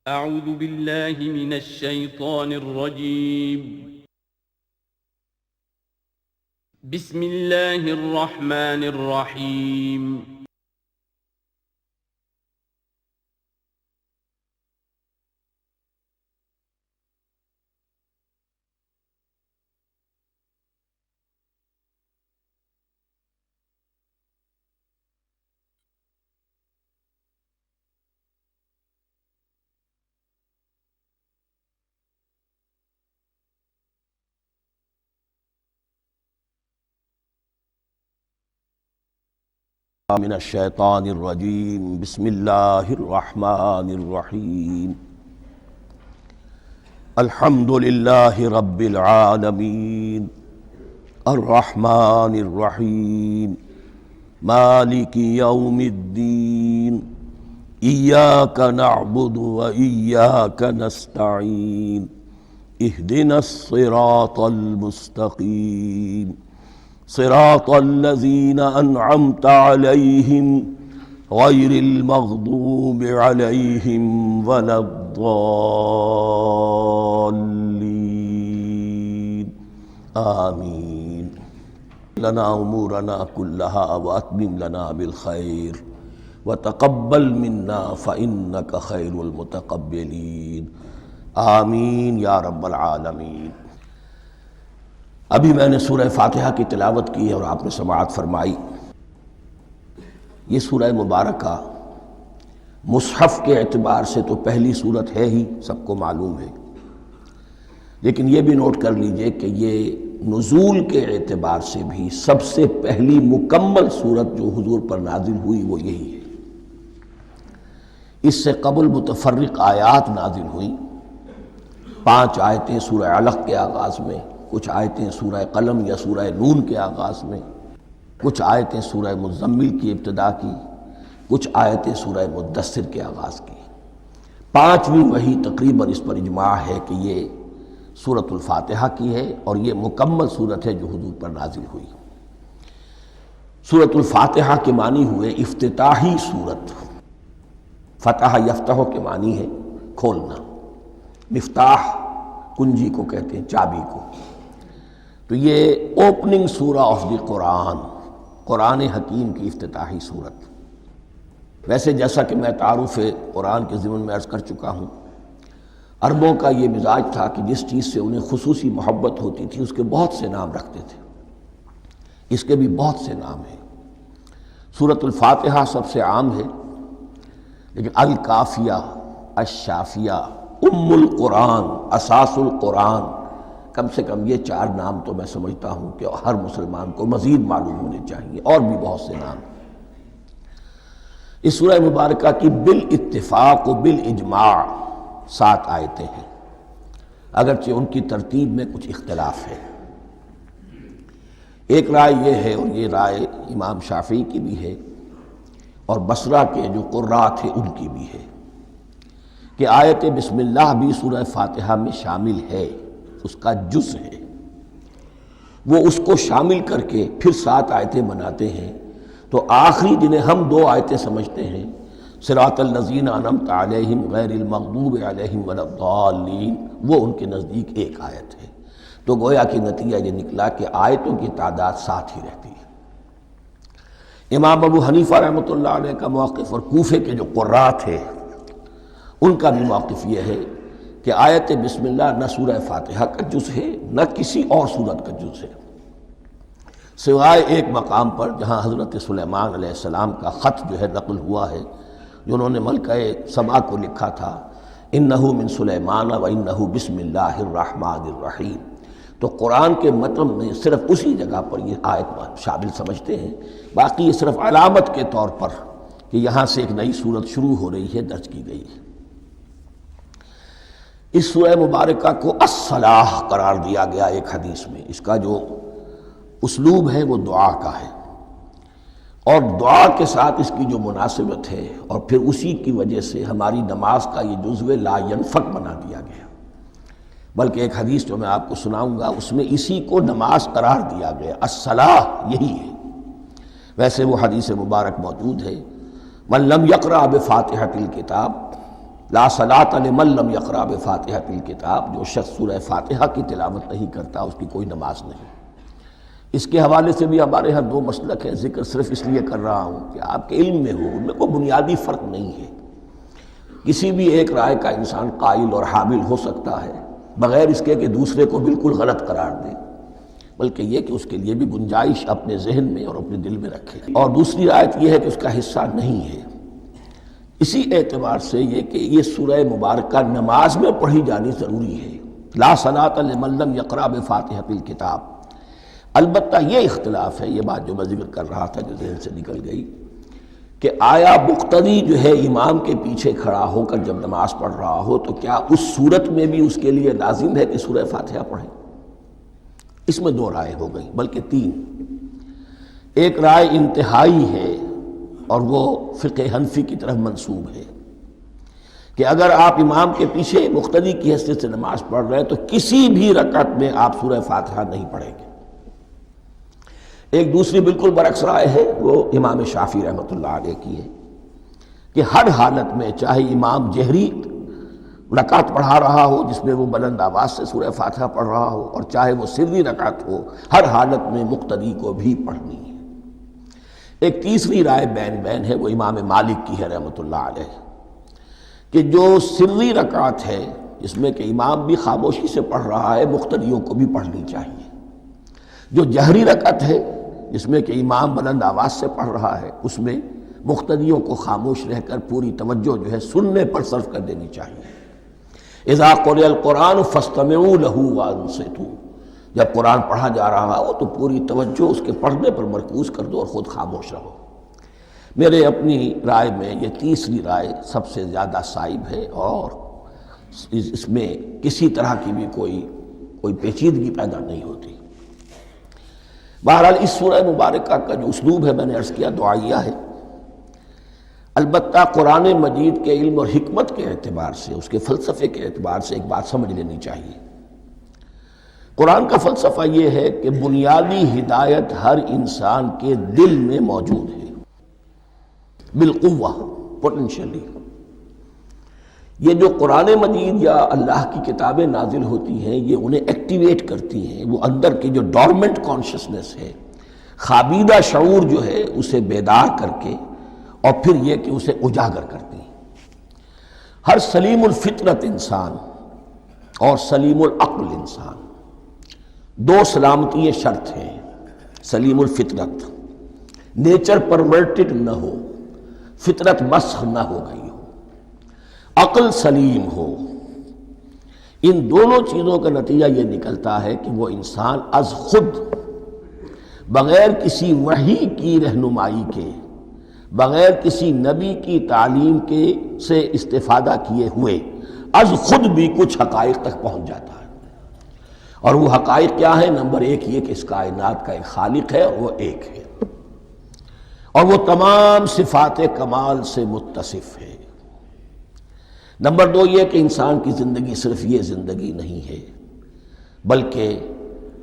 أعوذ بالله من الشيطان الرجيم. بسم الله الرحمن الرحيم. من الشیطان الرجیم بسم اللہ الرحمن الرحیم الحمد للہ رب العالمین الرحمن الرحیم مالک یوم الدین ایاک نعبد و ایاک نستعین اہدنا الصراط المستقیم صراط الذين أنعمت عليهم غير المغضوب عليهم ولا الضالين آمين لنا أمورنا كلها وأتمم لنا بالخير وتقبل منا فإنك خير المتقبلين آمين يا رب العالمين۔ ابھی میں نے سورہ فاتحہ کی تلاوت کی اور آپ نے سماعت فرمائی۔ یہ سورہ مبارکہ مصحف کے اعتبار سے تو پہلی صورت ہے ہی، سب کو معلوم ہے، لیکن یہ بھی نوٹ کر لیجئے کہ یہ نزول کے اعتبار سے بھی سب سے پہلی مکمل صورت جو حضور پر نازل ہوئی وہ یہی ہے۔ اس سے قبل متفرق آیات نازل ہوئیں، 5 آیتیں سورہ علق کے آغاز میں، کچھ آیتیں سورہ قلم یا سورہ نون کے آغاز میں، کچھ آیتیں سورہ مزمل کی ابتدا کی، کچھ آیتیں سورہ مدثر کے آغاز کی۔ 5ویں وحی تقریباً اس پر اجماع ہے کہ یہ سورۃ الفاتحہ کی ہے اور یہ مکمل صورت ہے جو حضور پر نازل ہوئی۔ سورۃ الفاتحہ کے معنی ہوئے افتتاحی صورت۔ فتح یفتح کے معنی ہے کھولنا، مفتاح کنجی کو کہتے ہیں، چابی کو۔ تو یہ اوپننگ سورہ آف دی قرآن، قرآن حکیم کی افتتاحی صورت۔ ویسے جیسا کہ میں تعارف قرآن کے ضمن میں عرض کر چکا ہوں، عربوں کا یہ مزاج تھا کہ جس چیز سے انہیں خصوصی محبت ہوتی تھی اس کے بہت سے نام رکھتے تھے۔ اس کے بھی بہت سے نام ہیں۔ سورۃ الفاتحہ سب سے عام ہے، لیکن الکافیہ، الشافیہ، ام القرآن، اساس القرآن، کم سے کم یہ 4 نام تو میں سمجھتا ہوں کہ ہر مسلمان کو مزید معلوم ہونے چاہیے، اور بھی بہت سے نام۔ اس سورہ مبارکہ کی بالاتفاق و بالاجماع 7 آیتیں ہیں، اگرچہ ان کی ترتیب میں کچھ اختلاف ہے۔ ایک رائے یہ ہے، اور یہ رائے امام شافعی کی بھی ہے اور بصرہ کے جو قراء تھے ان کی بھی ہے، کہ آیت بسم اللہ بھی سورہ فاتحہ میں شامل ہے، اس کا جز ہے۔ وہ اس کو شامل کر کے پھر 7 آیتیں بناتے ہیں، تو آخری جنہیں ہم 2 آیتیں سمجھتے ہیں، صراط الذین انعمت علیہم غیر المغضوب علیہم ولا الضالین، وہ ان کے نزدیک ایک آیت ہے۔ تو گویا کہ نتیجہ یہ نکلا کہ آیتوں کی تعداد 7 ہی رہتی ہے۔ امام ابو حنیفہ رحمۃ اللہ علیہ کا موقف اور کوفے کے جو قراء تھے ان کا بھی موقف یہ ہے کہ آیت بسم اللہ نہ سورہ فاتحہ کا جز ہے نہ کسی اور سورت کا جز ہے، سوائے ایک مقام پر جہاں حضرت سلیمان علیہ السلام کا خط جو ہے نقل ہوا ہے، جو انہوں نے ملکہ سبا کو لکھا تھا، انہ من سلیمان و انہ بسم اللہ الرحمن الرحیم۔ تو قرآن کے متن میں صرف اسی جگہ پر یہ آیت شامل سمجھتے ہیں، باقی یہ صرف علامت کے طور پر کہ یہاں سے ایک نئی سورت شروع ہو رہی ہے درج کی گئی ہے۔ اس سورہ مبارکہ کو الصلاح قرار دیا گیا ایک حدیث میں۔ اس کا جو اسلوب ہے وہ دعا کا ہے، اور دعا کے ساتھ اس کی جو مناسبت ہے، اور پھر اسی کی وجہ سے ہماری نماز کا یہ جزو لا ینفک بنا دیا گیا۔ بلکہ ایک حدیث جو میں آپ کو سناؤں گا اس میں اسی کو نماز قرار دیا گیا، الصلاح یہی ہے۔ ویسے وہ حدیث مبارک موجود ہے، من لم یقرأ بفاتحۃ الکتاب لا صلاۃ لمن لم یقرأ بفاتحۃ الکتاب، جو شخص سورہ فاتحہ کی تلاوت نہیں کرتا اس کی کوئی نماز نہیں۔ اس کے حوالے سے بھی ہمارے ہاں دو مسلک ہیں، ذکر صرف اس لیے کر رہا ہوں کہ آپ کے علم میں ہو، ان میں کوئی بنیادی فرق نہیں ہے۔ کسی بھی ایک رائے کا انسان قائل اور حامل ہو سکتا ہے بغیر اس کے کہ دوسرے کو بالکل غلط قرار دے، بلکہ یہ کہ اس کے لیے بھی گنجائش اپنے ذہن میں اور اپنے دل میں رکھے۔ اور دوسری رائے یہ ہے کہ اس کا حصہ نہیں ہے۔ اسی اعتبار سے یہ کہ یہ سورہ مبارکہ نماز میں پڑھی جانی ضروری ہے، لا صلاۃ لمن لم یقرأ بفاتحۃ الکتاب۔ البتہ یہ اختلاف ہے، یہ بات جو میں ذکر کر رہا تھا جو ذہن سے نکل گئی، کہ آیا مقتدی جو ہے امام کے پیچھے کھڑا ہو کر جب نماز پڑھ رہا ہو تو کیا اس صورت میں بھی اس کے لیے لازم ہے کہ سورہ فاتحہ پڑھے؟ اس میں دو رائے ہو گئی، بلکہ تین۔ ایک رائے انتہائی ہے اور وہ فقہ حنفی کی طرف منسوب ہے کہ اگر آپ امام کے پیچھے مقتدی کی حیثیت سے نماز پڑھ رہے ہیں تو کسی بھی رکعت میں آپ سورہ فاتحہ نہیں پڑھیں گے۔ ایک دوسری بالکل برعکس رائے ہے، وہ امام شافعی رحمۃ اللہ علیہ کی ہے کہ ہر حالت میں چاہے امام جہری رکعت پڑھا رہا ہو جس میں وہ بلند آواز سے سورہ فاتحہ پڑھ رہا ہو، اور چاہے وہ سری رکعت ہو، ہر حالت میں مقتدی کو بھی پڑھنی ہے۔ ایک تیسری رائے بین ہے، وہ امام مالک کی ہے رحمۃ اللہ علیہ، کہ جو سری رکعت ہے جس میں کہ امام بھی خاموشی سے پڑھ رہا ہے مقتدیوں کو بھی پڑھنی چاہیے۔ جو جہری رکعت ہے جس میں کہ امام بلند آواز سے پڑھ رہا ہے اس میں مقتدیوں کو خاموش رہ کر پوری توجہ جو ہے سننے پر صرف کر دینی چاہیے۔ اذا قرئ القرآن فاستمعوا له وانصتوا، جب قرآن پڑھا جا رہا ہو تو پوری توجہ اس کے پڑھنے پر مرکوز کر دو اور خود خاموش رہو۔ میرے اپنی رائے میں یہ تیسری رائے سب سے زیادہ صائب ہے اور اس میں کسی طرح کی بھی کوئی پیچیدگی پیدا نہیں ہوتی۔ بہرحال اس سورہ مبارکہ کا جو اسلوب ہے میں نے عرض کیا دعائیہ ہے، البتہ قرآن مجید کے علم اور حکمت کے اعتبار سے، اس کے فلسفے کے اعتبار سے ایک بات سمجھ لینی چاہیے۔ قرآن کا فلسفہ یہ ہے کہ بنیادی ہدایت ہر انسان کے دل میں موجود ہے، بالقوہ، پوٹینشلی۔ یہ جو قرآن مجید یا اللہ کی کتابیں نازل ہوتی ہیں یہ انہیں ایکٹیویٹ کرتی ہیں، وہ اندر کی جو ڈورمنٹ کانشسنس ہے، خوابیدہ شعور جو ہے اسے بیدار کر کے، اور پھر یہ کہ اسے اجاگر کرتی ہیں۔ ہر سلیم الفطرت انسان اور سلیم العقل انسان، دو سلامتی شرط ہیں۔ سلیم الفطرت، نیچر پرورٹڈ نہ ہو، فطرت مسخ نہ ہو گئی ہو، عقل سلیم ہو۔ ان دونوں چیزوں کا نتیجہ یہ نکلتا ہے کہ وہ انسان از خود، بغیر کسی وحی کی رہنمائی کے، بغیر کسی نبی کی تعلیم کے سے استفادہ کیے ہوئے از خود بھی کچھ حقائق تک پہنچ جاتا ہے۔ اور وہ حقائق کیا ہیں؟ نمبر ایک یہ کہ اس کائنات کا ایک خالق ہے اور وہ ایک ہے، اور وہ تمام صفات کمال سے متصف ہے۔ نمبر دو یہ کہ انسان کی زندگی صرف یہ زندگی نہیں ہے، بلکہ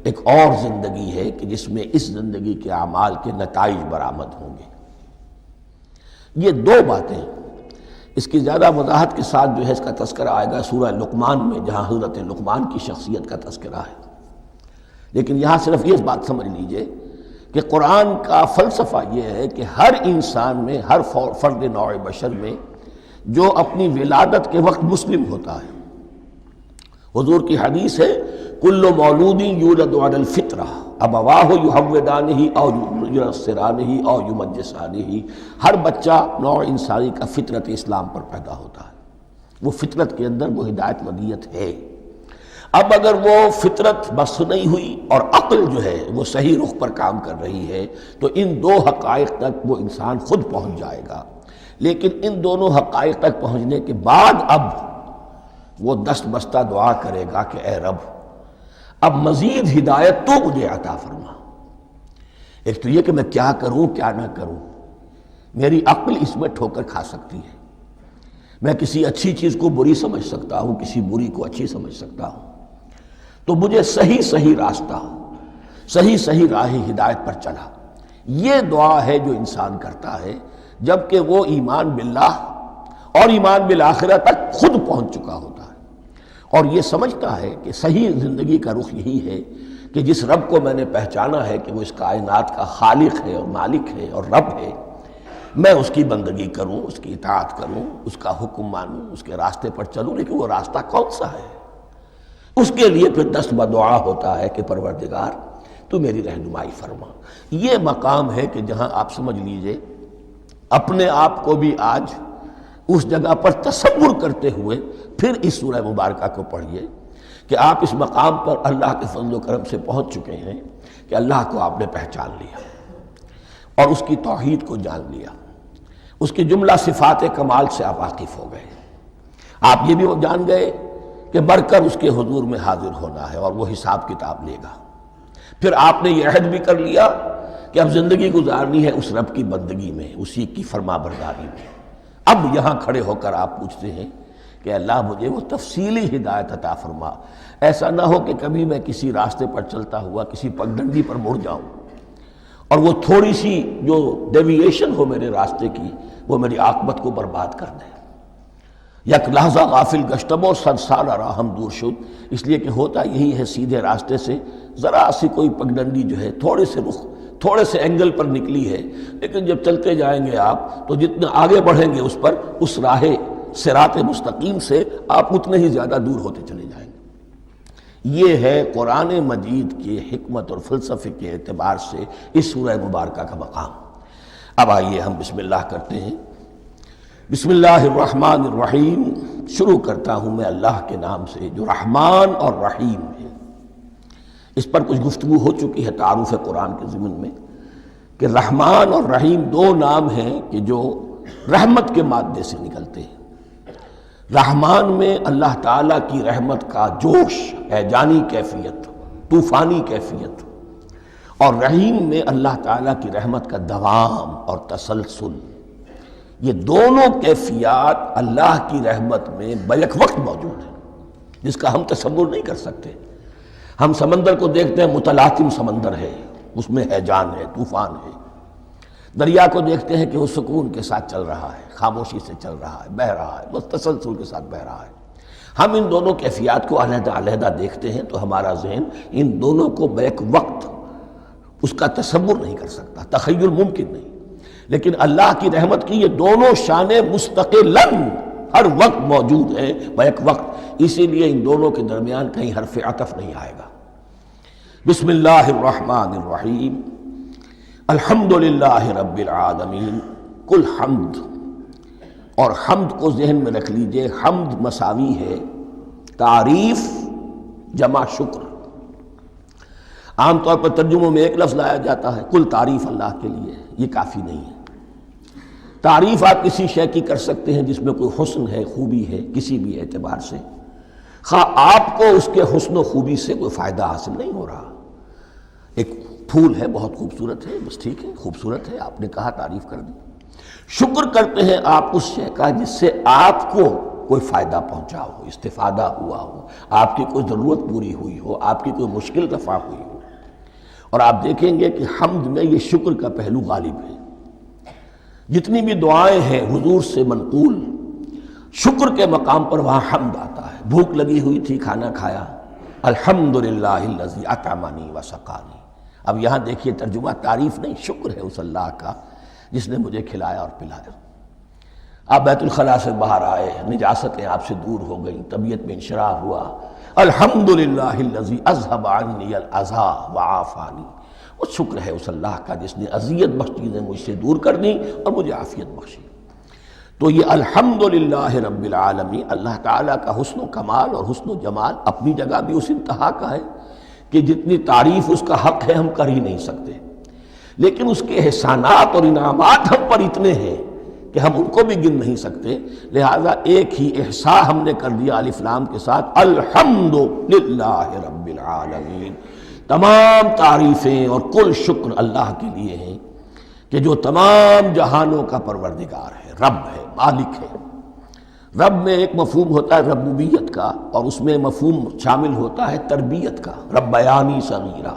ایک اور زندگی ہے کہ جس میں اس زندگی کے اعمال کے نتائج برآمد ہوں گے۔ یہ دو باتیں، اس کی زیادہ وضاحت کے ساتھ جو ہے اس کا تذکرہ آئے گا سورہ لقمان میں، جہاں حضرت لقمان کی شخصیت کا تذکرہ ہے۔ لیکن یہاں صرف یہ بات سمجھ لیجئے کہ قرآن کا فلسفہ یہ ہے کہ ہر انسان میں، ہر فرد نوع بشر میں جو اپنی ولادت کے وقت مسلم ہوتا ہے، حضور کی حدیث ہے کل مولود یولد علی الفطرہ ابواہ یحودانہ او ینصرانہ او یمجسانہ، ہر بچہ نوع انسانی کا فطرت اسلام پر پیدا ہوتا ہے، وہ فطرت کے اندر وہ ہدایت ودیت ہے۔ اب اگر وہ فطرت بس نہیں ہوئی اور عقل جو ہے وہ صحیح رخ پر کام کر رہی ہے تو ان دو حقائق تک وہ انسان خود پہنچ جائے گا۔ لیکن ان دونوں حقائق تک پہنچنے کے بعد اب وہ دست بستہ دعا کرے گا کہ اے رب اب مزید ہدایت تو مجھے عطا فرما۔ ایک تو یہ کہ میں کیا کروں کیا نہ کروں، میری عقل اس میں ٹھوکر کھا سکتی ہے، میں کسی اچھی چیز کو بری سمجھ سکتا ہوں، کسی بری کو اچھی سمجھ سکتا ہوں، تو مجھے صحیح راستہ، صحیح راہ ہدایت پر چلا۔ یہ دعا ہے جو انسان کرتا ہے جبکہ وہ ایمان باللہ اور ایمان بالآخرہ تک خود پہنچ چکا ہوتا ہے، اور یہ سمجھتا ہے کہ صحیح زندگی کا رخ یہی ہے کہ جس رب کو میں نے پہچانا ہے کہ وہ اس کائنات کا خالق ہے اور مالک ہے اور رب ہے، میں اس کی بندگی کروں، اس کی اطاعت کروں، اس کا حکم مانوں، اس کے راستے پر چلوں۔ لیکن وہ راستہ کون سا ہے؟ اس کے لیے پھر دست بدعا ہوتا ہے کہ پروردگار تو میری رہنمائی فرما۔ یہ مقام ہے کہ جہاں آپ سمجھ لیجئے اپنے آپ کو بھی آج اس جگہ پر تصور کرتے ہوئے پھر اس سورہ مبارکہ کو پڑھیے کہ آپ اس مقام پر اللہ کے فضل و کرم سے پہنچ چکے ہیں کہ اللہ کو آپ نے پہچان لیا اور اس کی توحید کو جان لیا، اس کی جملہ صفات کمال سے آپ واقف ہو گئے۔ آپ یہ بھی جان گئے کہ بڑھ کر اس کے حضور میں حاضر ہونا ہے اور وہ حساب کتاب لے گا۔ پھر آپ نے یہ عہد بھی کر لیا کہ اب زندگی گزارنی ہے اس رب کی بندگی میں، اسی کی فرما برداری میں۔ اب یہاں کھڑے ہو کر آپ پوچھتے ہیں کہ اللہ مجھے وہ تفصیلی ہدایت عطا فرما، ایسا نہ ہو کہ کبھی میں کسی راستے پر چلتا ہوا کسی پگڈنڈی پر مڑ جاؤں اور وہ تھوڑی سی جو ڈیوییشن ہو میرے راستے کی وہ میری عاقبت کو برباد کر دے۔ یک لحظہ غافل گشتم و صد سال راہم دور شد، اس لیے کہ ہوتا یہی ہے سیدھے راستے سے ذرا سی کوئی پگڈنڈی جو ہے تھوڑے سے رخ تھوڑے سے اینگل پر نکلی ہے، لیکن جب چلتے جائیں گے آپ تو جتنے آگے بڑھیں گے اس پر اس راہ صراط مستقیم سے آپ اتنے ہی زیادہ دور ہوتے چلے جائیں گے۔ یہ ہے قرآن مجید کی حکمت اور فلسفے کے اعتبار سے اس سورہ مبارکہ کا مقام۔ اب آئیے ہم بسم اللہ کرتے ہیں۔ بسم اللہ الرحمن الرحیم، شروع کرتا ہوں میں اللہ کے نام سے جو رحمان اور رحیم ہے۔ اس پر کچھ گفتگو ہو چکی ہے تعارف قرآن کے ضمن میں کہ رحمان اور رحیم دو نام ہیں کہ جو رحمت کے مادے سے نکلتے ہیں۔ رحمان میں اللہ تعالیٰ کی رحمت کا جوش، ہیجانی کیفیت، طوفانی کیفیت، اور رحیم میں اللہ تعالیٰ کی رحمت کا دوام اور تسلسل۔ یہ دونوں کیفیات اللہ کی رحمت میں بیک وقت موجود ہیں، جس کا ہم تصور نہیں کر سکتے۔ ہم سمندر کو دیکھتے ہیں متلاطم سمندر ہے، اس میں ہیجان ہے، طوفان ہے۔ دریا کو دیکھتے ہیں کہ وہ سکون کے ساتھ چل رہا ہے، خاموشی سے چل رہا ہے، بہہ رہا ہے، بس تسلسل کے ساتھ بہہ رہا ہے۔ ہم ان دونوں کیفیات کو علیحدہ علیحدہ دیکھتے ہیں تو ہمارا ذہن ان دونوں کو بیک وقت اس کا تصور نہیں کر سکتا، تخیل ممکن نہیں۔ لیکن اللہ کی رحمت کی یہ دونوں شانیں مستقلاً ہر وقت موجود ہیں بیک وقت، اسی لیے ان دونوں کے درمیان کہیں حرف عطف نہیں آئے گا۔ بسم اللہ الرحمن الرحیم، الحمدللہ رب العالمین۔ کل حمد، اور حمد کو ذہن میں رکھ لیجئے، حمد مساوی ہے تعریف جمع شکر۔ عام طور پر ترجموں میں ایک لفظ لایا جاتا ہے، کل تعریف اللہ کے لیے، یہ کافی نہیں ہے۔ تعریف آپ کسی شے کی کر سکتے ہیں جس میں کوئی حسن ہے، خوبی ہے، کسی بھی اعتبار سے، خواہ آپ کو اس کے حسن و خوبی سے کوئی فائدہ حاصل نہیں ہو رہا۔ ایک پھول ہے، بہت خوبصورت ہے، بس ٹھیک ہے، خوبصورت ہے، آپ نے کہا، تعریف کر دی۔ شکر کرتے ہیں آپ اس شے کا جس سے آپ کو کوئی فائدہ پہنچا ہو، استفادہ ہوا ہو، آپ کی کوئی ضرورت پوری ہوئی ہو، آپ کی کوئی مشکل رفع ہوئی ہو۔ اور آپ دیکھیں گے کہ حمد میں یہ شکر کا پہلو غالب ہے۔ جتنی بھی دعائیں ہیں حضور سے منقول، شکر کے مقام پر وہاں حمد آتا ہے۔ بھوک لگی ہوئی تھی، کھانا کھایا، الحمدللہ الذی اطعمنی وسقانی۔ اب یہاں دیکھیے ترجمہ تعریف نہیں، شکر ہے اس اللہ کا جس نے مجھے کھلایا اور پلایا۔ آپ بیت الخلاء سے باہر آئے، نجاستیں آپ سے دور ہو گئیں، طبیعت میں انشراح ہوا، الحمدللہ الذی اذھب عنی الاذی وعافانی۔ وہ شکر ہے اس اللہ کا جس نے اذیت بخش چیزیں مجھ سے دور کر دیں اور مجھے عافیت بخشی۔ تو یہ الحمدللہ رب العالمین، اللہ تعالیٰ کا حسن و کمال اور حسن و جمال اپنی جگہ بھی اس انتہا کا ہے کہ جتنی تعریف اس کا حق ہے ہم کر ہی نہیں سکتے، لیکن اس کے احسانات اور انعامات ہم پر اتنے ہیں کہ ہم ان کو بھی گن نہیں سکتے۔ لہذا ایک ہی احصاء ہم نے کر دیا الف لام کے ساتھ، الحمدللہ رب العالمین۔ تمام تعریفیں اور کل شکر اللہ کے لیے ہیں کہ جو تمام جہانوں کا پروردگار ہے، رب ہے، مالک ہے۔ رب میں ایک مفہوم ہوتا ہے ربوبیت کا، اور اس میں مفہوم شامل ہوتا ہے تربیت کا، ربیانی صغیرہ۔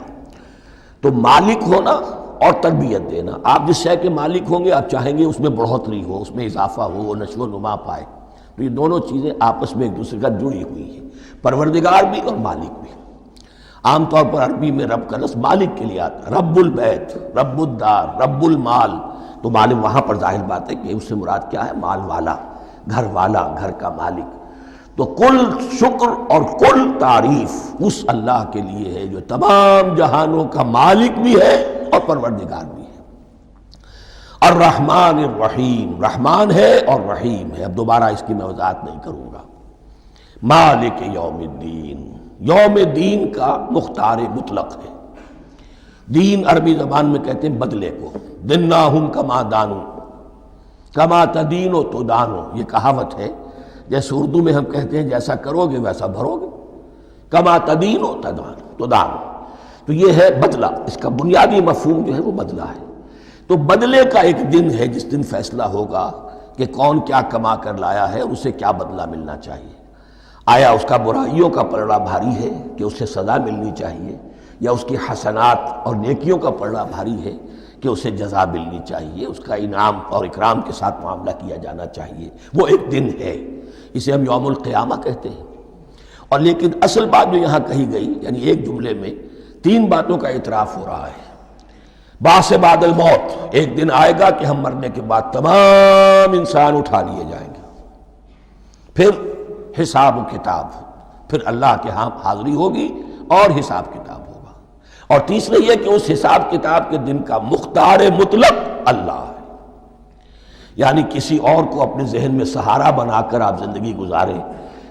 تو مالک ہونا اور تربیت دینا۔ آپ جس شے کے مالک ہوں گے آپ چاہیں گے اس میں بڑھوتری ہو، اس میں اضافہ ہو، وہ نشو و نما پائے۔ تو یہ دونوں چیزیں آپس میں ایک دوسرے کا جڑی ہوئی ہیں، پروردگار بھی اور مالک بھی۔ عام طور پر عربی میں رب کا لفظ مالک کے لیے آتا ہے، رب البیت، رب الدار، رب المال، تو مالک وہاں پر ظاہر بات ہے کہ اس سے مراد کیا ہے؟ مال والا، گھر والا، گھر کا مالک۔ تو کل شکر اور کل تعریف اس اللہ کے لیے ہے جو تمام جہانوں کا مالک بھی ہے اور پروردگار بھی ہے۔ الرحمن الرحیم، رحمان ہے اور رحیم ہے۔ اب دوبارہ اس کی میں وضاحت نہیں کروں گا۔ مالک یوم الدین، یوم دین کا مختار مطلق ہے۔ دین عربی زبان میں کہتے ہیں بدلے کو، دناہم کما دانو، کما تدینو تو دانو، یہ کہاوت ہے۔ جیسے اردو میں ہم کہتے ہیں جیسا کرو گے ویسا بھرو گے، کما تدینو تو دانو، تو یہ ہے بدلہ۔ اس کا بنیادی مفہوم جو ہے وہ بدلہ ہے۔ تو بدلے کا ایک دن ہے جس دن فیصلہ ہوگا کہ کون کیا کما کر لایا ہے اور اسے کیا بدلہ ملنا چاہیے۔ آیا اس کا برائیوں کا پلڑا بھاری ہے کہ اسے سزا ملنی چاہیے، یا اس کی حسنات اور نیکیوں کا پلڑا بھاری ہے کہ اسے جزا ملنی چاہیے، اس کا انعام اور اکرام کے ساتھ معاملہ کیا جانا چاہیے۔ وہ ایک دن ہے، اسے ہم یوم القیامہ کہتے ہیں۔ اور لیکن اصل بات جو یہاں کہی گئی، یعنی ایک جملے میں تین باتوں کا اعتراف ہو رہا ہے۔ بعث بعد الموت، ایک دن آئے گا کہ ہم مرنے کے بعد تمام انسان اٹھا لیے جائیں گے، پھر حساب و کتاب، پھر اللہ کے ہاں حاضری ہوگی اور حساب کتاب ہوگا۔ اور تیسرے یہ کہ اس حساب کتاب کے دن کا مختار مطلق اللہ ہے، یعنی کسی اور کو اپنے ذہن میں سہارا بنا کر آپ زندگی گزاریں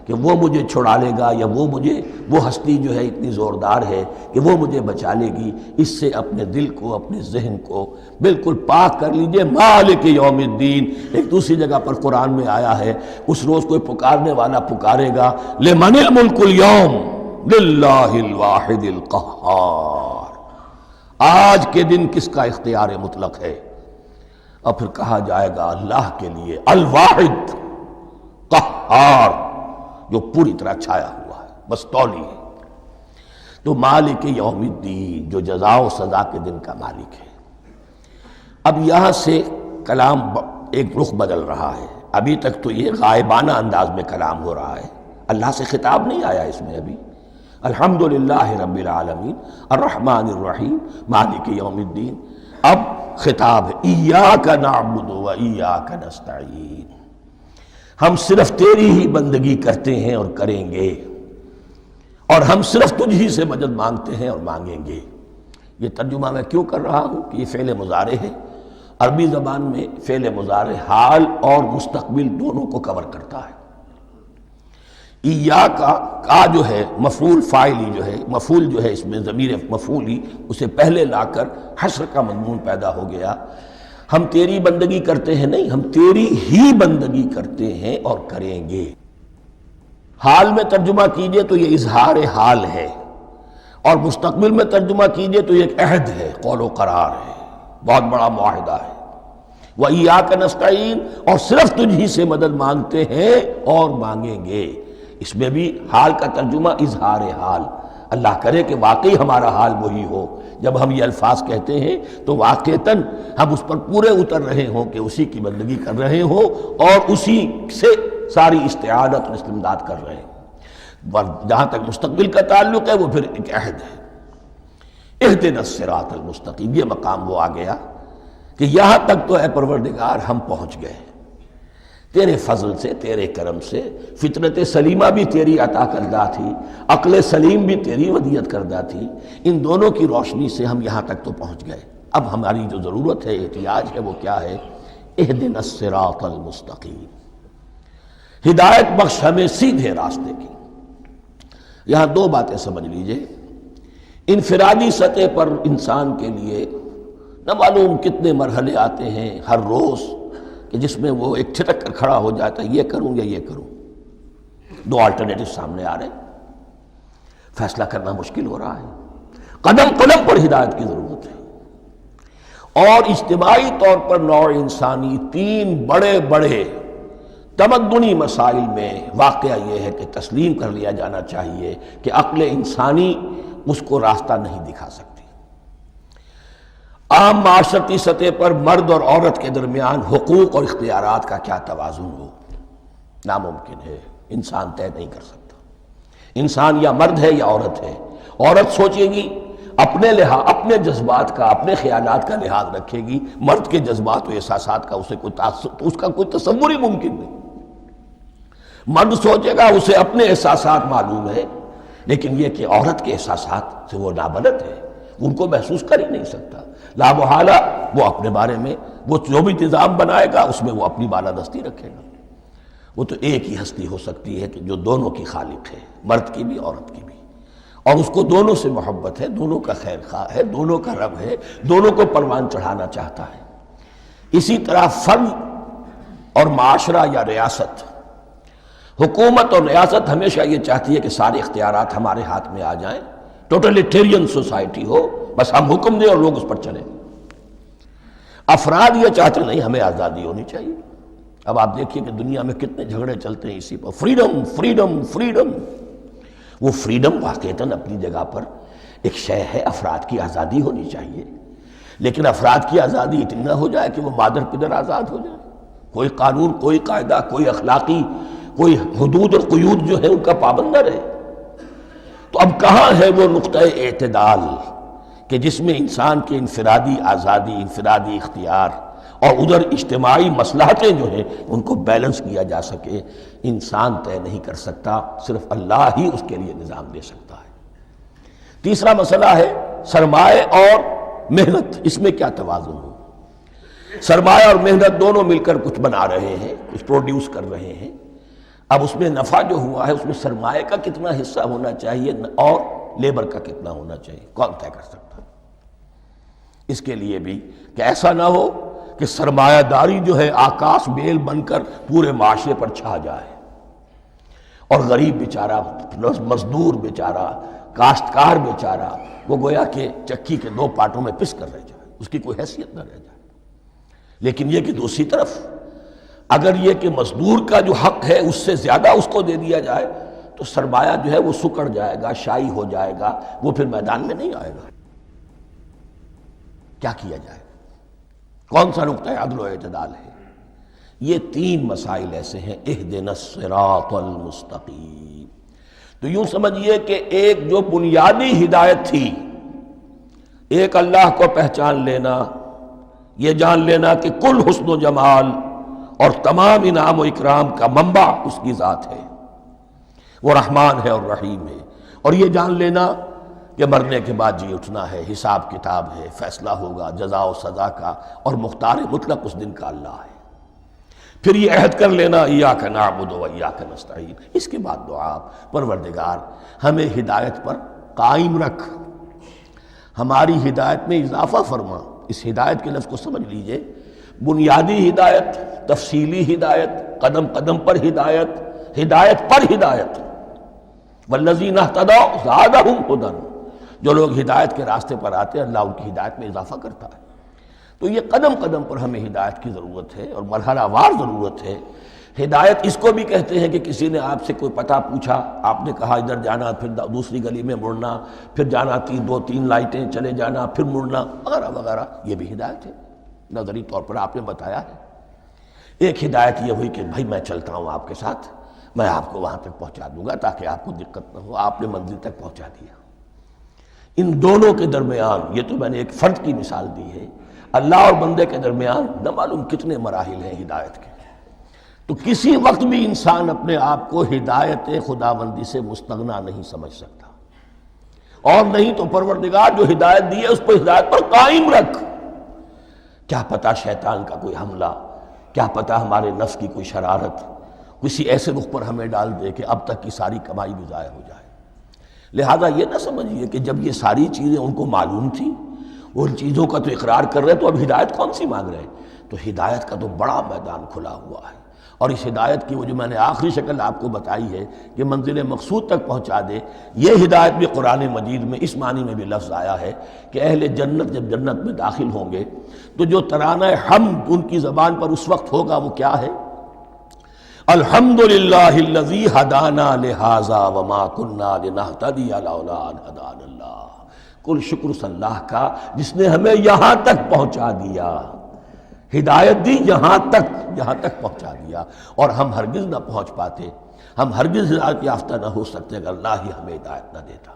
کہ وہ مجھے چھڑا لے گا، یا وہ ہستی جو ہے اتنی زوردار ہے کہ وہ مجھے بچا لے گی، اس سے اپنے دل کو، اپنے ذہن کو بالکل پاک کر لیجئے۔ مالک یوم الدین، ایک دوسری جگہ پر قرآن میں آیا ہے، اس روز کوئی پکارنے والا پکارے گا لمن الملک اليوم للہ الواحد القہار، آج کے دن کس کا اختیار مطلق ہے؟ اور پھر کہا جائے گا اللہ کے لیے، الواحد قہار، جو پوری طرح چھایا ہوا ہے، مستولی ہے۔ تو مالک یوم الدین، جو جزا و سزا کے دن کا مالک ہے۔ اب یہاں سے کلام ایک رخ بدل رہا ہے۔ ابھی تک تو یہ غائبانہ انداز میں کلام ہو رہا ہے، اللہ سے خطاب نہیں آیا اس میں ابھی۔ الحمدللہ رب العالمین الرحمن الرحیم مالک یوم الدین، اب خطاب ہے ایاک نعبد و ایاک نستعین، ہم صرف تیری ہی بندگی کرتے ہیں اور کریں گے، اور ہم صرف تجھ ہی سے مدد مانگتے ہیں اور مانگیں گے۔ یہ ترجمہ میں کیوں کر رہا ہوں کہ یہ فعل مضارع ہے۔ عربی زبان میں فعل مضارع حال اور مستقبل دونوں کو کور کرتا ہے۔ ایاک کا جو ہے مفعول فاعلی جو ہے، مفعول جو ہے اس میں ضمیر مفعولی، اسے پہلے لا کر حشر کا مضمون پیدا ہو گیا۔ ہم تیری بندگی کرتے ہیں نہیں، ہم تیری ہی بندگی کرتے ہیں اور کریں گے۔ حال میں ترجمہ کیجئے تو یہ اظہار حال ہے، اور مستقبل میں ترجمہ کیجئے تو یہ ایک عہد ہے، قول و قرار ہے، بہت بڑا معاہدہ ہے۔ وَإِيَّاكَ نَسْتَعِينُ، اور صرف تجھ ہی سے مدد مانگتے ہیں اور مانگیں گے۔ اس میں بھی حال کا ترجمہ اظہار حال، اللہ کرے کہ واقعی ہمارا حال وہی ہو، جب ہم یہ الفاظ کہتے ہیں تو واقعتاً ہم اس پر پورے اتر رہے ہوں کہ اسی کی بندگی کر رہے ہوں اور اسی سے ساری استعانت اور استمداد کر رہے ہیں۔ جہاں تک مستقبل کا تعلق ہے وہ پھر ایک عہد ہے، اہدنا الصراط المستقیم، یہ مقام وہ آ گیا کہ یہاں تک تو اے پروردگار ہم پہنچ گئے، تیرے فضل سے، تیرے کرم سے۔ فطرت سلیمہ بھی تیری عطا کردہ تھی، عقل سلیم بھی تیری ودیعت کردہ تھی، ان دونوں کی روشنی سے ہم یہاں تک تو پہنچ گئے۔ اب ہماری جو ضرورت ہے، احتیاج ہے، وہ کیا ہے؟ اہدنا الصراط المستقیم، ہدایت بخش ہمیں سیدھے راستے کی۔ یہاں دو باتیں سمجھ لیجئے۔ انفرادی سطح پر انسان کے لیے نہ معلوم کتنے مرحلے آتے ہیں ہر روز کہ جس میں وہ ایک چھٹک کر کھڑا ہو جاتا ہے، یہ کروں یا یہ کروں، دو آلٹرنیٹو سامنے آ رہے ہیں، فیصلہ کرنا مشکل ہو رہا ہے۔ قدم قدم پر ہدایت کی ضرورت ہے، اور اجتماعی طور پر نوع انسانی تین بڑے بڑے تمدنی مسائل میں واقعہ یہ ہے کہ تسلیم کر لیا جانا چاہیے کہ عقل انسانی اس کو راستہ نہیں دکھا سکتی۔ عام معاشرتی سطح پر مرد اور عورت کے درمیان حقوق اور اختیارات کا کیا توازن ہو، ناممکن ہے، انسان طے نہیں کر سکتا۔ انسان یا مرد ہے یا عورت ہے۔ عورت سوچے گی اپنے لحاظ، اپنے جذبات کا، اپنے خیالات کا لحاظ رکھے گی، مرد کے جذبات و احساسات کا اس کا کوئی تصور ہی ممکن نہیں۔ مرد سوچے گا اسے اپنے احساسات معلوم ہے، لیکن یہ کہ عورت کے احساسات سے وہ نابلد ہے، ان کو محسوس کر ہی نہیں سکتا۔ لا محالہ وہ اپنے بارے میں وہ جو بھی نظام بنائے گا اس میں وہ اپنی بالادستی رکھے گا۔ وہ تو ایک ہی ہستی ہو سکتی ہے کہ جو دونوں کی خالق ہے، مرد کی بھی عورت کی بھی، اور اس کو دونوں سے محبت ہے، دونوں کا خیر خواہ ہے، دونوں کا رب ہے، دونوں کو پروان چڑھانا چاہتا ہے۔ اسی طرح فرد اور معاشرہ یا ریاست، حکومت اور ریاست ہمیشہ یہ چاہتی ہے کہ سارے اختیارات ہمارے ہاتھ میں آ جائیں، ٹوٹلیٹیرین سوسائٹی ہو، بس ہم حکم دیں اور لوگ اس پر چلیں۔ افراد یہ چاہتے نہیں، ہمیں آزادی ہونی چاہیے۔ اب آپ دیکھیے کہ دنیا میں کتنے جھگڑے چلتے ہیں اسی پر، فریڈم فریڈم فریڈم۔ وہ فریڈم واقعتاً اپنی جگہ پر ایک شے ہے، افراد کی آزادی ہونی چاہیے، لیکن افراد کی آزادی اتنی نہ ہو جائے کہ وہ مادر پدر آزاد ہو جائے، کوئی قانون، کوئی قاعدہ، کوئی اخلاقی، کوئی حدود اور قیود جو ہے ان کا پابند نہ رہے۔ تو اب کہاں ہے وہ نقطہ اعتدال کہ جس میں انسان کے انفرادی آزادی، انفرادی اختیار اور ادھر اجتماعی مصلحتیں جو ہیں ان کو بیلنس کیا جا سکے؟ انسان طے نہیں کر سکتا، صرف اللہ ہی اس کے لیے نظام دے سکتا ہے۔ تیسرا مسئلہ ہے سرمایہ اور محنت، اس میں کیا توازن ہو؟ سرمایہ اور محنت دونوں مل کر کچھ بنا رہے ہیں، کچھ پروڈیوس کر رہے ہیں۔ اب اس میں نفع جو ہوا ہے اس میں سرمایہ کا کتنا حصہ ہونا چاہیے اور لیبر کا کتنا ہونا چاہیے، کون طے کر سکتا ہے؟ اس کے لیے بھی کہ ایسا نہ ہو کہ سرمایہ داری جو ہے آکاش بیل بن کر پورے معاشرے پر چھا جائے، اور غریب بیچارہ، مزدور بیچارہ، کاشتکار بیچارہ وہ گویا کہ چکی کے دو پارٹوں میں پس کر رہ جائے، اس کی کوئی حیثیت نہ رہ جائے۔ لیکن یہ کہ دوسری طرف اگر یہ کہ مزدور کا جو حق ہے اس سے زیادہ اس کو دے دیا جائے تو سرمایہ جو ہے وہ سکڑ جائے گا، شائی ہو جائے گا، وہ پھر میدان میں نہیں آئے گا۔ کیا کیا جائے؟ کون سا نقطہ عدل و اعتدال ہے؟ یہ تین مسائل ایسے ہیں، اہدنا الصراط المستقیم۔ تو یوں سمجھیے کہ ایک جو بنیادی ہدایت تھی، ایک اللہ کو پہچان لینا، یہ جان لینا کہ کل حسن و جمال اور تمام انعام و اکرام کا منبع اس کی ذات ہے، وہ رحمان ہے اور رحیم ہے، اور یہ جان لینا کہ مرنے کے بعد جی اٹھنا ہے، حساب کتاب ہے، فیصلہ ہوگا جزا و سزا کا، اور مختار مطلق اس دن کا اللہ ہے۔ پھر یہ عہد کر لینا ایاک نعبد و ایاک نستعین۔ اس کے بعد دعا، پروردگار ہمیں ہدایت پر قائم رکھ، ہماری ہدایت میں اضافہ فرما۔ اس ہدایت کے لفظ کو سمجھ لیجئے، بنیادی ہدایت، تفصیلی ہدایت، قدم قدم پر ہدایت، ہدایت پر ہدایت۔ والذین اہتدوا زادہم ھدی، جو لوگ ہدایت کے راستے پر آتے ہیں اللہ ان کی ہدایت میں اضافہ کرتا ہے۔ تو یہ قدم قدم پر ہمیں ہدایت کی ضرورت ہے اور مرحلہ وار ضرورت ہے۔ ہدایت اس کو بھی کہتے ہیں کہ کسی نے آپ سے کوئی پتہ پوچھا، آپ نے کہا ادھر جانا، پھر دوسری گلی میں مڑنا، پھر جانا دو تین لائٹیں چلے جانا، پھر مڑنا، وغیرہ وغیرہ، یہ بھی ہدایت ہے، نظری طور پر آپ نے بتایا ہے۔ ایک ہدایت یہ ہوئی کہ بھائی میں چلتا ہوں آپ کے ساتھ، میں آپ کو وہاں تک پہنچا دوں گا تاکہ آپ کو دقت نہ ہو، آپ نے منزل تک پہنچا دیا۔ ان دونوں کے درمیان، یہ تو میں نے ایک فرد کی مثال دی ہے، اللہ اور بندے کے درمیان نہ معلوم کتنے مراحل ہیں ہدایت کے۔ تو کسی وقت بھی انسان اپنے آپ کو ہدایت خداوندی سے مستغنا نہیں سمجھ سکتا، اور نہیں تو پروردگار جو ہدایت دی ہے اس پر ہدایت پر قائم رکھ۔ کیا پتہ شیطان کا کوئی حملہ، کیا پتہ ہمارے نفس کی کوئی شرارت کسی ایسے رخ پر ہمیں ڈال دے کہ اب تک کی ساری کمائی بھی ضائع ہو جائے۔ لہذا یہ نہ سمجھیے کہ جب یہ ساری چیزیں ان کو معلوم تھی، ان چیزوں کا تو اقرار کر رہے، تو اب ہدایت کون سی مانگ رہے ہیں؟ تو ہدایت کا تو بڑا میدان کھلا ہوا ہے، اور اس ہدایت کی وہ جو میں نے آخری شکل آپ کو بتائی ہے کہ منزل مقصود تک پہنچا دے، یہ ہدایت بھی قرآن مجید میں اس معنی میں بھی لفظ آیا ہے کہ اہل جنت جب جنت میں داخل ہوں گے تو جو ترانہ حمد ان کی زبان پر اس وقت ہوگا وہ کیا ہے؟ الحمدللہ الذی ہدانا لہذا وما کنا لنہتدی لولا ان ہدانا اللہ، کل شکر اس اللہ کا جس نے ہمیں یہاں تک پہنچا دیا، ہدایت دی یہاں تک پہنچا دیا، اور ہم ہرگز نہ پہنچ پاتے، ہم ہرگز ہدایت یافتہ نہ ہو سکتے اگر اللہ ہی ہمیں ہدایت نہ دیتا۔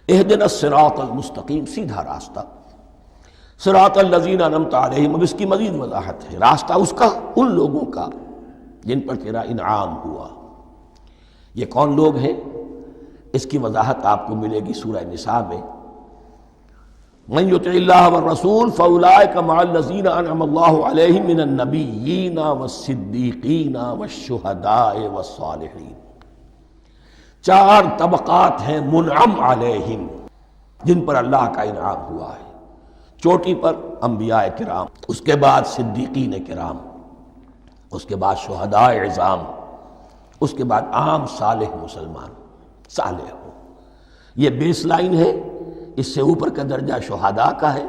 اہدنا الصراط المستقیم، سیدھا راستہ، صراط الذین انعمت علیہم، اب اس کی مزید وضاحت ہے، راستہ اس کا ان لوگوں کا جن پر تیرا انعام ہوا۔ یہ کون لوگ ہیں؟ اس کی وضاحت آپ کو ملے گی سورہ نساء میں، من یطع اللہ والرسول فاولئک مع الذین انعم اللہ علیہم من النبیین والصدیقین والشہداء والصالحین۔ چار طبقات ہیں منعم علیہم جن پر اللہ کا انعام ہوا ہے۔ چوٹی پر انبیاء کرام، اس کے بعد صدیقین کرام، اس کے بعد شہداء عظام، اس کے بعد عام صالح مسلمان، صالح ہو۔ یہ بیس لائن ہے، اس سے اوپر کا درجہ شہداء کا ہے،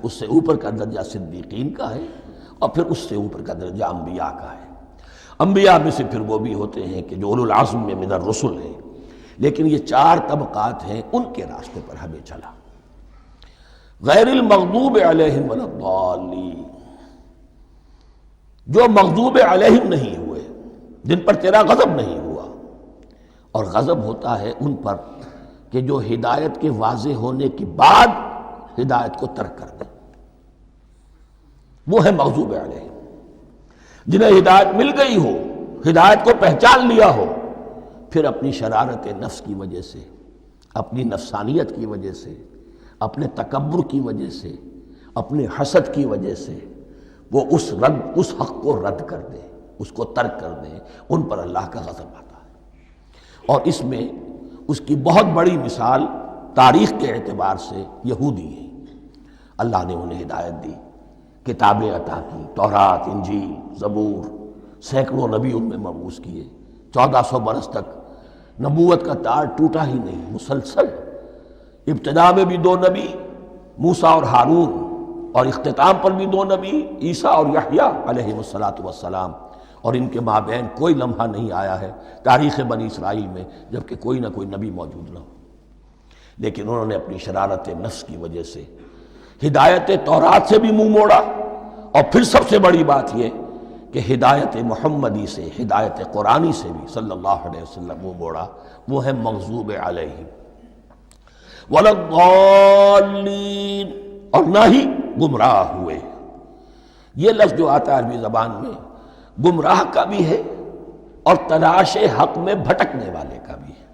اس سے اوپر کا درجہ صدیقین کا ہے، اور پھر اس سے اوپر کا درجہ انبیاء کا ہے۔ انبیاء میں سے پھر وہ بھی ہوتے ہیں کہ جو اولو العزم میں من الرسل ہیں، لیکن یہ چار طبقات ہیں، ان کے راستے پر ہمیں چلا۔ غیر المغضوب علیہم ولا الضالین، جو مغضوب علیہم نہیں ہوئے، جن پر تیرا غضب نہیں ہوا، اور غضب ہوتا ہے ان پر کہ جو ہدایت کے واضح ہونے کے بعد ہدایت کو ترک کر دیں، وہ ہے مغضوب علیہم۔ جنہیں ہدایت مل گئی ہو، ہدایت کو پہچان لیا ہو، پھر اپنی شرارت نفس کی وجہ سے، اپنی نفسانیت کی وجہ سے، اپنے تکبر کی وجہ سے، اپنے حسد کی وجہ سے وہ اس حق کو رد کر دیں، اس کو ترک کر دیں، ان پر اللہ کا غضب آتا ہے۔ اور اس میں اس کی بہت بڑی مثال تاریخ کے اعتبار سے یہودی ہیں۔ اللہ نے انہیں ہدایت دی، کتابیں عطا کی، تورات، انجیل، زبور، سینکڑوں نبی ان میں مبعوث کیے، 1400 برس تک نبوت کا تار ٹوٹا ہی نہیں، مسلسل۔ ابتدا میں بھی 2 نبی، موسیٰ اور ہارون، اور اختتام پر بھی 2 نبی، عیسیٰ اور یحییٰ علیہ السلام، اور ان کے مابین کوئی لمحہ نہیں آیا ہے تاریخ بنی اسرائیل میں جبکہ کوئی نہ کوئی نبی موجود نہ ہو۔ لیکن انہوں نے اپنی شرارت نفس کی وجہ سے ہدایت تورات سے بھی منہ موڑا، اور پھر سب سے بڑی بات یہ کہ ہدایت محمدی سے، ہدایت قرآنی سے بھی صلی اللہ علیہ وسلم منہ موڑا، وہ ہے مغضوب علیہم ولا الضالین، اور نہ ہی گمراہ ہوئے۔ یہ لفظ جو آتا ہے عربی زبان میں، گمراہ کا بھی ہے اور تلاش حق میں بھٹکنے والے کا بھی ہے۔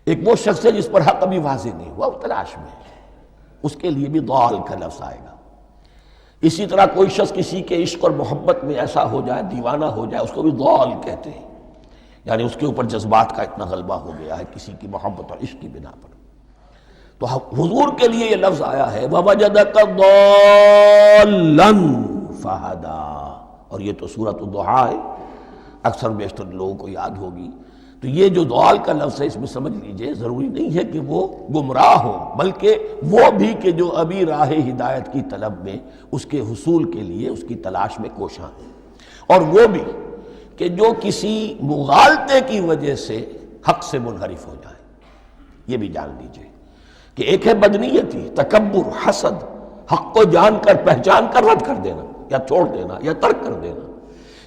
ایک وہ شخص ہے جس پر حق ابھی واضح نہیں ہوا، وہ تلاش میں ہے، اس کے لیے بھی ضال کا لفظ آئے گا۔ اسی طرح کوئی شخص کسی کے عشق اور محبت میں ایسا ہو جائے، دیوانہ ہو جائے، اس کو بھی ضال کہتے ہیں، یعنی اس کے اوپر جذبات کا اتنا غلبہ ہو گیا ہے کسی کی محبت اور عشق کی بنا پر۔ تو حضور کے لیے یہ لفظ آیا ہے وَوَجَدَكَ ضَالًّا فَهَدَىٰ، اور یہ تو سورۃ الضحیٰ ہے، اکثر بیشتر لوگوں کو یاد ہوگی۔ تو یہ جو ضال کا لفظ ہے، اس میں سمجھ لیجئے ضروری نہیں ہے کہ وہ گمراہ ہو، بلکہ وہ بھی کہ جو ابھی راہ ہدایت کی طلب میں، اس کے حصول کے لیے اس کی تلاش میں کوشاں ہیں، اور وہ بھی کہ جو کسی مغالطے کی وجہ سے حق سے منحرف ہو جائے۔ یہ بھی جان لیجئے کہ ایک ہے بدنیتی، تکبر، حسد، حق کو جان کر پہچان کر رد کر دینا یا چھوڑ دینا یا ترک کر دینا۔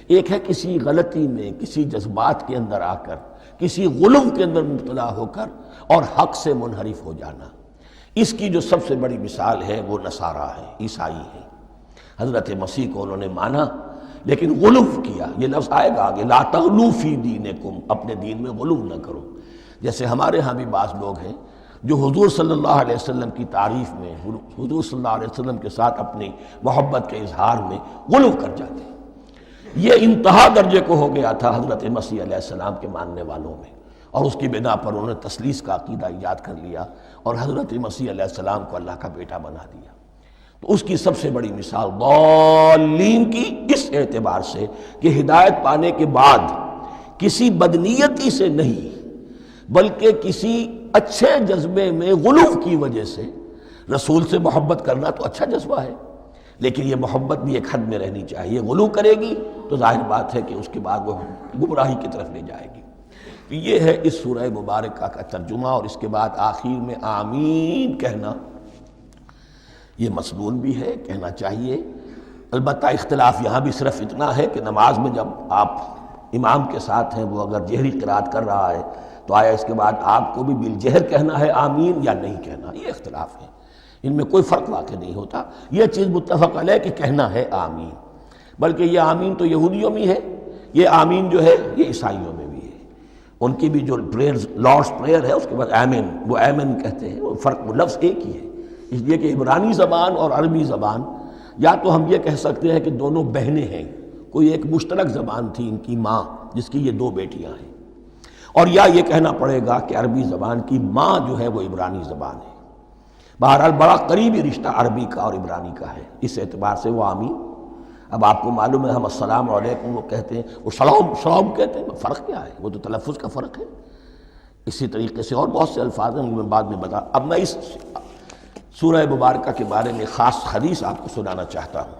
ایک ہے کسی غلطی میں، کسی جذبات کے اندر آ کر، کسی غلو کے اندر مبتلا ہو کر اور حق سے منحرف ہو جانا۔ اس کی جو سب سے بڑی مثال ہے وہ نصارہ ہے، عیسائی ہے۔ حضرت مسیح کو انہوں نے مانا لیکن غلو کیا، یہ لفظ آئے گا آگے، لا تغلو فی دینکم، اپنے دین میں غلو نہ کرو۔ جیسے ہمارے ہاں بھی بعض لوگ ہیں جو حضور صلی اللہ علیہ وسلم کی تعریف میں، حضور صلی اللہ علیہ وسلم کے ساتھ اپنی محبت کے اظہار میں غلو کر جاتے ہیں۔ یہ انتہا درجے کو ہو گیا تھا حضرت مسیح علیہ السلام کے ماننے والوں میں، اور اس کی بنا پر انہوں نے تثلیث کا عقیدہ ایجاد کر لیا اور حضرت مسیح علیہ السلام کو اللہ کا بیٹا بنا دیا۔ تو اس کی سب سے بڑی مثال ضالین کی اس اعتبار سے کہ ہدایت پانے کے بعد کسی بدنیتی سے نہیں بلکہ کسی اچھے جذبے میں غلو کی وجہ سے، رسول سے محبت کرنا تو اچھا جذبہ ہے، لیکن یہ محبت بھی ایک حد میں رہنی چاہیے. غلو کرے گی تو ظاہر بات ہے کہ اس کے بعد وہ گمراہی کی طرف لے جائے گی. تو یہ ہے اس سورہ مبارکہ کا ترجمہ. اور اس کے بعد آخر میں آمین کہنا یہ مسنون بھی ہے، کہنا چاہیے. البتہ اختلاف یہاں بھی صرف اتنا ہے کہ نماز میں جب آپ امام کے ساتھ ہیں، وہ اگر جہری قرات کر رہا ہے تو آیا اس کے بعد آپ کو بھی بالجہر کہنا ہے آمین یا نہیں کہنا. یہ اختلاف ہے، ان میں کوئی فرق واقع نہیں ہوتا. یہ چیز متفق علیہ کہ کہنا ہے آمین. بلکہ یہ آمین تو یہودیوں میں ہے، یہ آمین جو ہے یہ عیسائیوں میں بھی ہے. ان کی بھی جو پریئر لارڈس پریئر ہے اس کے بعد آمین، وہ آمین کہتے ہیں. وہ فرق، وہ لفظ ایک ہی ہے. اس لیے کہ عبرانی زبان اور عربی زبان، یا تو ہم یہ کہہ سکتے ہیں کہ دونوں بہنیں ہیں، کوئی ایک مشترک زبان تھی ان کی ماں جس کی یہ دو بیٹیاں ہیں، اور یا یہ کہنا پڑے گا کہ عربی زبان کی ماں جو ہے وہ عبرانی زبان ہے. بہرحال بڑا قریبی رشتہ عربی کا اور عبرانی کا ہے، اس اعتبار سے وہ آمین. اب آپ کو معلوم ہے ہم السلام علیکم وہ کہتے ہیں، وہ سلام کہتے ہیں. فرق کیا ہے؟ وہ تو تلفظ کا فرق ہے. اسی طریقے سے اور بہت سے الفاظ ہیں، میں بعد میں بتا. اب میں اس سورہ مبارکہ کے بارے میں خاص حدیث آپ کو سنانا چاہتا ہوں،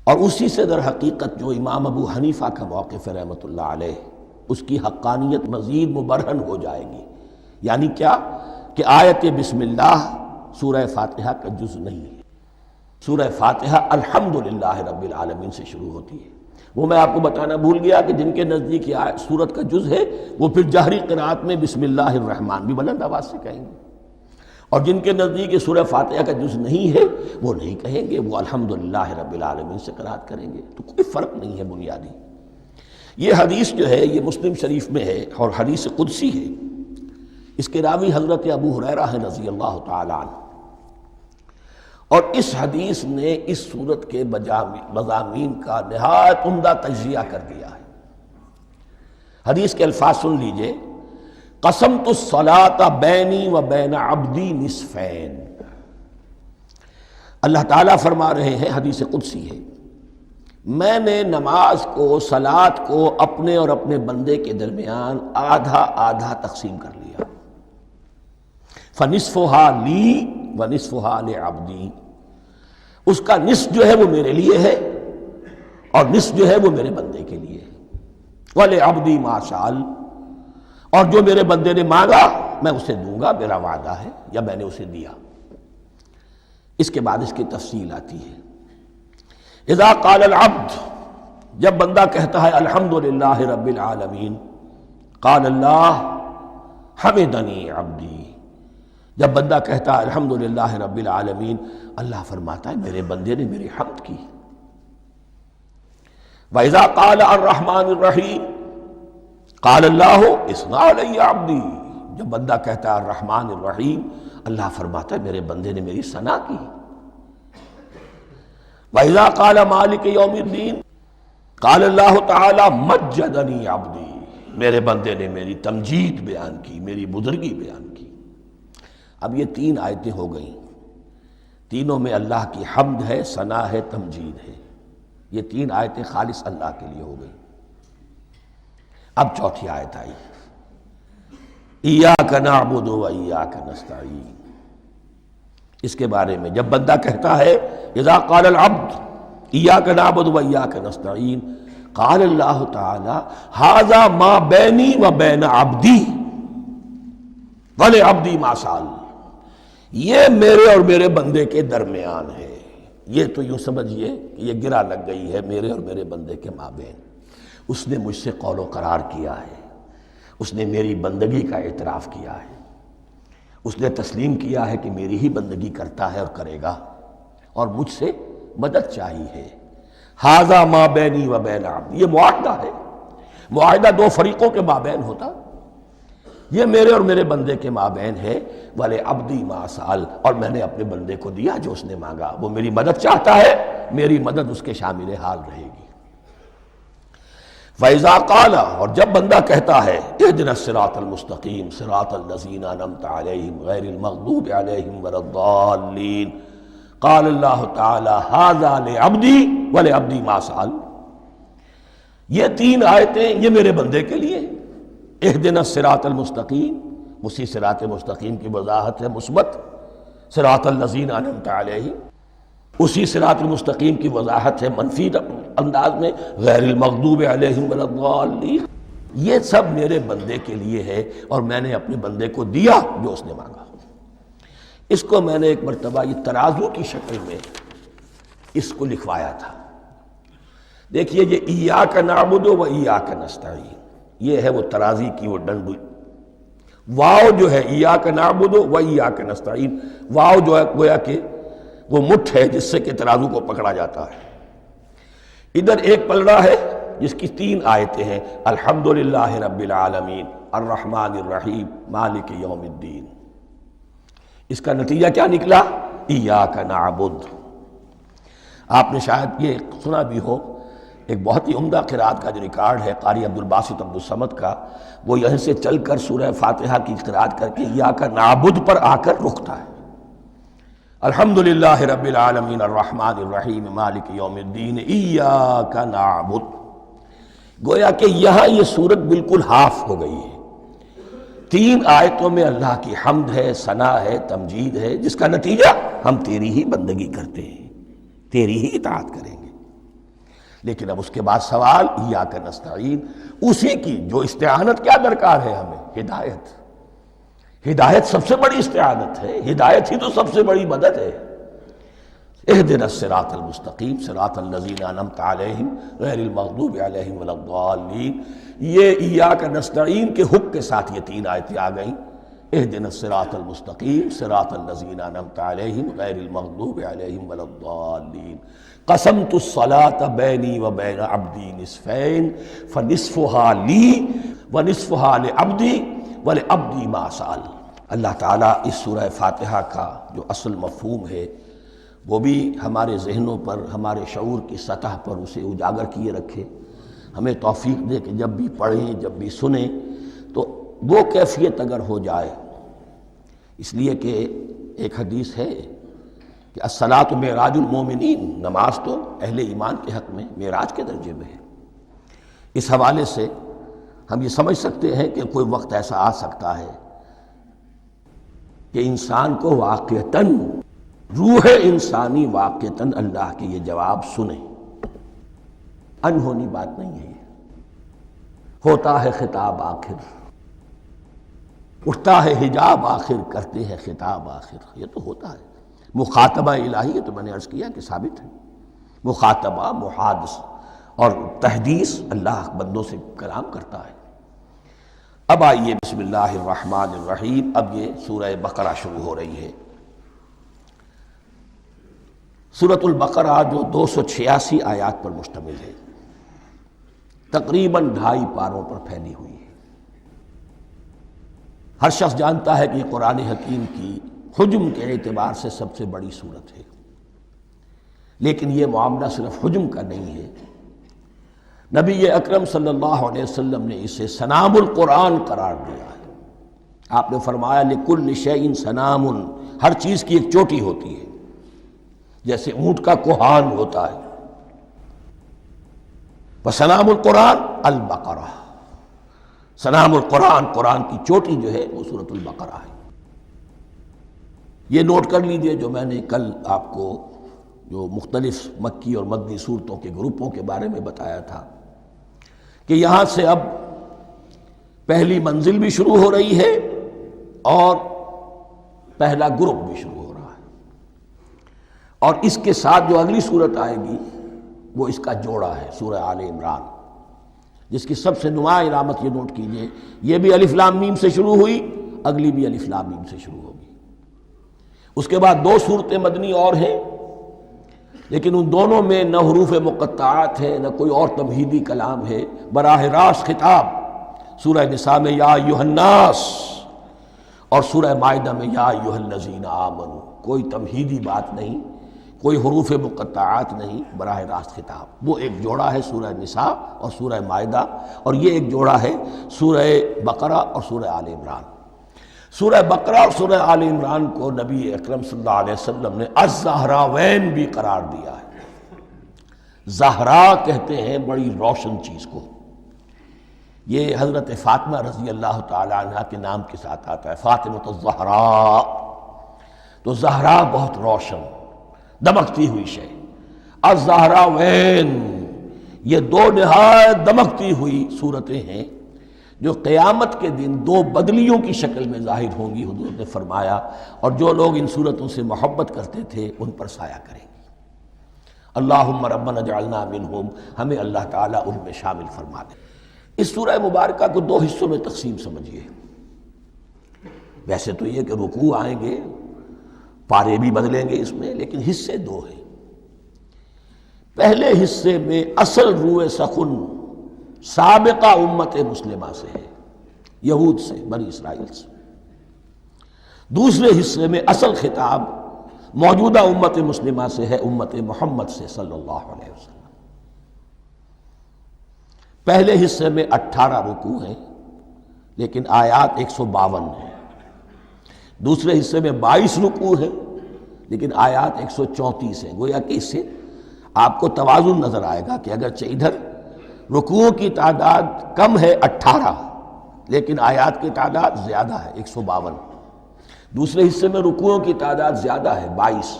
اور اسی سے در حقیقت جو امام ابو حنیفہ کا موقف ہے رحمۃ اللہ علیہ، اس کی حقانیت مزید مبرہن ہو جائے گی. یعنی کیا کہ آیت بسم اللہ سورہ فاتحہ کا جز نہیں ہے. سورہ فاتحہ الحمدللہ رب العالمین سے شروع ہوتی ہے. وہ میں آپ کو بتانا بھول گیا کہ جن کے نزدیک یہ سورت کا جز ہے وہ پھر جہری قرات میں بسم اللہ الرحمن بھی بلند آواز سے کہیں گے، اور جن کے نزدیک یہ سورہ فاتحہ کا جز نہیں ہے وہ نہیں کہیں گے، وہ الحمدللہ رب العالمین سے قرات کریں گے. تو کوئی فرق نہیں ہے بنیادی. یہ حدیث جو ہے یہ مسلم شریف میں ہے اور حدیث قدسی ہے. اس کے راوی حضرت ابو ہریرہ ہیں رضی اللہ تعالی عنہ، اور اس حدیث نے اس سورت کے مضامین کا نہایت عمدہ تجزیہ کر دیا ہے. حدیث کے الفاظ سن لیجئے. قسمت الصلاۃ بینی و بین عبدی نصفین. اللہ تعالیٰ فرما رہے ہیں، حدیث قدسی ہے، میں نے نماز کو، صلاۃ کو اپنے اور اپنے بندے کے درمیان آدھا آدھا تقسیم کر لیا. فنصفها لی ونصفها لعبدی. اس کا نصف جو ہے وہ میرے لیے ہے اور نصف جو ہے وہ میرے بندے کے لیے ہے. وَلِعَبْدِي مَا سَأَلَ. اور جو میرے بندے نے مانگا میں اسے دوں گا، میرا وعدہ ہے یا میں نے اسے دیا. اس کے بعد اس کی تفصیل آتی ہے. اذا قال العبد، جب بندہ کہتا ہے الحمدللہ رب العالمین، قال اللہ حمدنی عبدی. جب بندہ کہتا ہے الحمدللہ رب العالمین، اللہ فرماتا ہے میرے بندے نے میری حمد کی. وَإِذَا قَالَ الرَّحْمَنِ الرَّحِيمِ قَالَ اللَّهُ اثْنَى عَلَيَّ عَبْدِي. جب بندہ کہتا ہے الرحمن الرحیم، اللہ فرماتا ہے میرے بندے نے میری ثنا کی. وَإِذَا قَالَ مَالِكِ يَوْمِ الدِّينِ قَالَ اللَّهُ تَعَالَى مَجَّدَنِي عَبْدِي. میرے بندے نے میری تمجید بیان کی، میری بزرگی بیان کی. اب یہ تین آیتیں ہو گئیں، تینوں میں اللہ کی حمد ہے، ثنا ہے، تمجید ہے. یہ تین آیتیں خالص اللہ کے لیے ہو گئیں. اب چوتھی آیت آئی، ایاک نعبد و ایاک نستعین. اس کے بارے میں جب بندہ کہتا ہے اذا قال العبد ایاک نعبد و ایاک نستعین، قال اللہ تعالی ھذا ما بینی و بین عبدی ولعبدی ما سأل. یہ میرے اور میرے بندے کے درمیان ہے. یہ تو یوں سمجھیے کہ یہ گرہ لگ گئی ہے میرے اور میرے بندے کے مابین. اس نے مجھ سے قول و قرار کیا ہے، اس نے میری بندگی کا اعتراف کیا ہے، اس نے تسلیم کیا ہے کہ میری ہی بندگی کرتا ہے اور کرے گا، اور مجھ سے مدد چاہیے ہے. ھذا ما بینی و بین عبدی. یہ معاہدہ ہے، معاہدہ دو فریقوں کے مابین ہوتا. یہ میرے اور میرے بندے کے مابین ہے. وَلِعَبْدِي مَا سَأَلَ. اور میں نے اپنے بندے کو دیا جو اس نے مانگا. وہ میری مدد چاہتا ہے، میری مدد اس کے شامل حال رہے گی. فَإِذَا قَالَ. اور جب بندہ کہتا ہے اهْدِنَا الصِّرَاطَ الْمُسْتَقِيمَ صِرَاطَ الَّذِينَ أَنْعَمْتَ عَلَيْهِمْ غَيْرِ الْمَغْضُوبِ عَلَيْهِمْ وَلَا الضَّالِّينَ. قال اللہ تعالی ھذا لعبدی ولعبدی ما سأل. یہ تین آیتیں یہ میرے بندے کے لیے. اهْدِنَا الصِّرَاطَ الْمُسْتَقِيمَ، اسی صراط مستقیم کی وضاحت ہے مثبت. صراط الذین انعمت علیہم. اسی صراط المستقیم کی وضاحت ہے منفی انداز میں، غیر المغضوب علیہم ولا الضالین۔ یہ سب میرے بندے کے لیے ہے اور میں نے اپنے بندے کو دیا جو اس نے مانگا۔ اس کو میں نے ایک مرتبہ یہ ترازو کی شکل میں اس کو لکھوایا تھا۔ دیکھیے یہ ایاک نعبد و ایاک نستعین، یہ ہے وہ ترازی کی وہ ڈنڈی۔ واو جو ہے ایاک نعبد و ایاک نستعین، واو جو ہے گویا کہ وہ مٹھ ہے جس سے کہ ترازو کو پکڑا جاتا ہے۔ ادھر ایک پلڑا ہے جس کی 3 آیتیں ہیں، الحمدللہ رب العالمین الرحمن الرحیم مالک یوم الدین۔ اس کا نتیجہ کیا نکلا؟ ایاک نعبد۔ آپ نے شاید یہ سنا بھی ہو، ایک بہت ہی عمدہ قرات کا جو ریکارڈ ہے قاری عبدالباسط عبدالصمد کا، وہ یہیں سے چل کر سورہ فاتحہ کی قرات کر کے ایاک نعبد پر آ کر رکتا ہے۔ الحمدللہ رب العالمین الرحمن الرحیم مالک یوم الدین ایاک نعبد۔ گویا کہ یہاں یہ صورت بالکل ہاف ہو گئی ہے۔ 3 آیتوں میں اللہ کی حمد ہے، ثنا ہے، تمجید ہے، جس کا نتیجہ ہم تیری ہی بندگی کرتے ہیں، تیری ہی اطاعت کریں گے۔ لیکن اب اس کے بعد سوال ایاک نستعین، اسی کی جو استعانت کیا درکار ہے ہمیں؟ ہدایت۔ ہدایت سب سے بڑی استعانت ہے، ہدایت ہی تو سب سے بڑی مدد ہے۔ اہدنا الصراط المستقیم صراط الذین انعمت علیہم غیر المغضوب علیہم ولا الضالین۔ یہ ایاک نستعین کے حق کے ساتھ یہ 3 آیتیں آ گئیں، اہدنا الصراط المستقیم صراط الذین انعمت علیہم غیر المغضوب علیہم ولا الضالین۔ قسمت الصلاۃ بینی و بین عبدی نصفین فنصفها لی ونصفها لعبدی ولعبدی ما سأل۔ اللہ تعالیٰ اس سورہ فاتحہ کا جو اصل مفہوم ہے وہ بھی ہمارے ذہنوں پر، ہمارے شعور کی سطح پر اسے اجاگر کیے رکھے، ہمیں توفیق دے کہ جب بھی پڑھیں، جب بھی سنیں تو وہ کیفیت اگر ہو جائے۔ اس لیے کہ ایک حدیث ہے کہ الصلاۃ معراج المومنین، نماز تو اہل ایمان کے حق میں معراج کے درجے میں ہے۔ اس حوالے سے ہم یہ سمجھ سکتے ہیں کہ کوئی وقت ایسا آ سکتا ہے کہ انسان کو واقعتاً، روح انسانی واقعتاً اللہ کے یہ جواب سنے۔ انہونی بات نہیں ہے، ہوتا ہے خطاب آخر، اٹھتا ہے حجاب آخر، کرتے ہیں خطاب آخر، یہ تو ہوتا ہے۔ مخاطبہ الہی، یہ تو میں نے عرض کیا کہ ثابت ہے، مخاطبہ، محادث اور تحدیث، اللہ بندوں سے کلام کرتا ہے۔ اب آئیے بسم اللہ الرحمن الرحیم، اب یہ سورہ بقرہ شروع ہو رہی ہے۔ سورۃ البقرہ جو 286 آیات پر مشتمل ہے، تقریباً 2.5 پاروں پر پھیلی ہوئی ہے۔ ہر شخص جانتا ہے کہ یہ قرآن حکیم کی حجم کے اعتبار سے سب سے بڑی سورت ہے، لیکن یہ معاملہ صرف حجم کا نہیں ہے۔ نبی اکرم صلی اللہ علیہ وسلم نے اسے سنام القرآن قرار دیا ہے۔ آپ نے فرمایا لکل شیء سنام، ہر چیز کی ایک چوٹی ہوتی ہے، جیسے اونٹ کا کوہان ہوتا ہے۔ وسنام القرآن البقرہ، سنام القرآن، قرآن کی چوٹی جو ہے وہ سورۃ البقرہ ہے۔ یہ نوٹ کر لیجئے جو میں نے کل آپ کو جو مختلف مکی اور مدنی صورتوں کے گروپوں کے بارے میں بتایا تھا کہ یہاں سے اب پہلی منزل بھی شروع ہو رہی ہے اور پہلا گروپ بھی شروع ہو رہا ہے، اور اس کے ساتھ جو اگلی صورت آئے گی وہ اس کا جوڑا ہے، سورہ آل عمران، جس کی سب سے نمایاں علامت یہ نوٹ کیجئے، یہ بھی الف لام میم سے شروع ہوئی، اگلی بھی الف لام میم سے شروع ہوگی۔ اس کے بعد 2 صورتیں مدنی اور ہیں، لیکن ان دونوں میں نہ حروف مقطعات ہے، نہ کوئی اور تمہیدی کلام ہے، براہ راست خطاب۔ سورہ نساء میں یا ایھا الناس اور سورہ مائدہ میں یا ایھا الذین آمنوا، کوئی تمہیدی بات نہیں، کوئی حروف مقطعات نہیں، براہ راست خطاب۔ وہ ایک جوڑا ہے سورہ نساء اور سورہ مائدہ، اور یہ ایک جوڑا ہے سورہ بقرہ اور سورہ آل عمران۔ سورہ بقرہ اور سورہ آل عمران کو نبی اکرم صلی اللہ علیہ وسلم نے الزہراوین بھی قرار دیا ہے۔ زہرا کہتے ہیں بڑی روشن چیز کو، یہ حضرت فاطمہ رضی اللہ تعالی عنہ کے نام کے ساتھ آتا ہے، فاطمۃ الزہراء، تو زہرا بہت روشن، دمکتی ہوئی شے، الزہراوین، یہ دو نہایت دمکتی ہوئی صورتیں ہیں جو قیامت کے دن دو بدلیوں کی شکل میں ظاہر ہوں گی، حضور نے فرمایا، اور جو لوگ ان صورتوں سے محبت کرتے تھے ان پر سایہ کریں گی۔ اللہم ربنا اجعلنا منہم، ہمیں اللہ تعالیٰ ان میں شامل فرما دے۔ اس سورہ مبارکہ کو دو حصوں میں تقسیم سمجھیے۔ ویسے تو یہ کہ رکوع آئیں گے، پارے بھی بدلیں گے اس میں، لیکن حصے دو ہیں۔ پہلے حصے میں اصل روئے سخن سابقہ امت مسلمہ سے ہے، یہود سے، بنی اسرائیل سے۔ دوسرے حصے میں اصل خطاب موجودہ امت مسلمہ سے ہے، امت محمد سے صلی اللہ علیہ وسلم۔ پہلے حصے میں 18 رکوع ہیں لیکن آیات 152 ہیں، دوسرے حصے میں 22 رکوع ہیں لیکن آیات 134 ہیں۔ گویا کہ اس سے آپ کو توازن نظر آئے گا کہ اگرچہ ادھر رکوعوں کی تعداد کم ہے 18 لیکن آیات کی تعداد زیادہ ہے 152، دوسرے حصے میں رکوعوں کی تعداد زیادہ ہے 22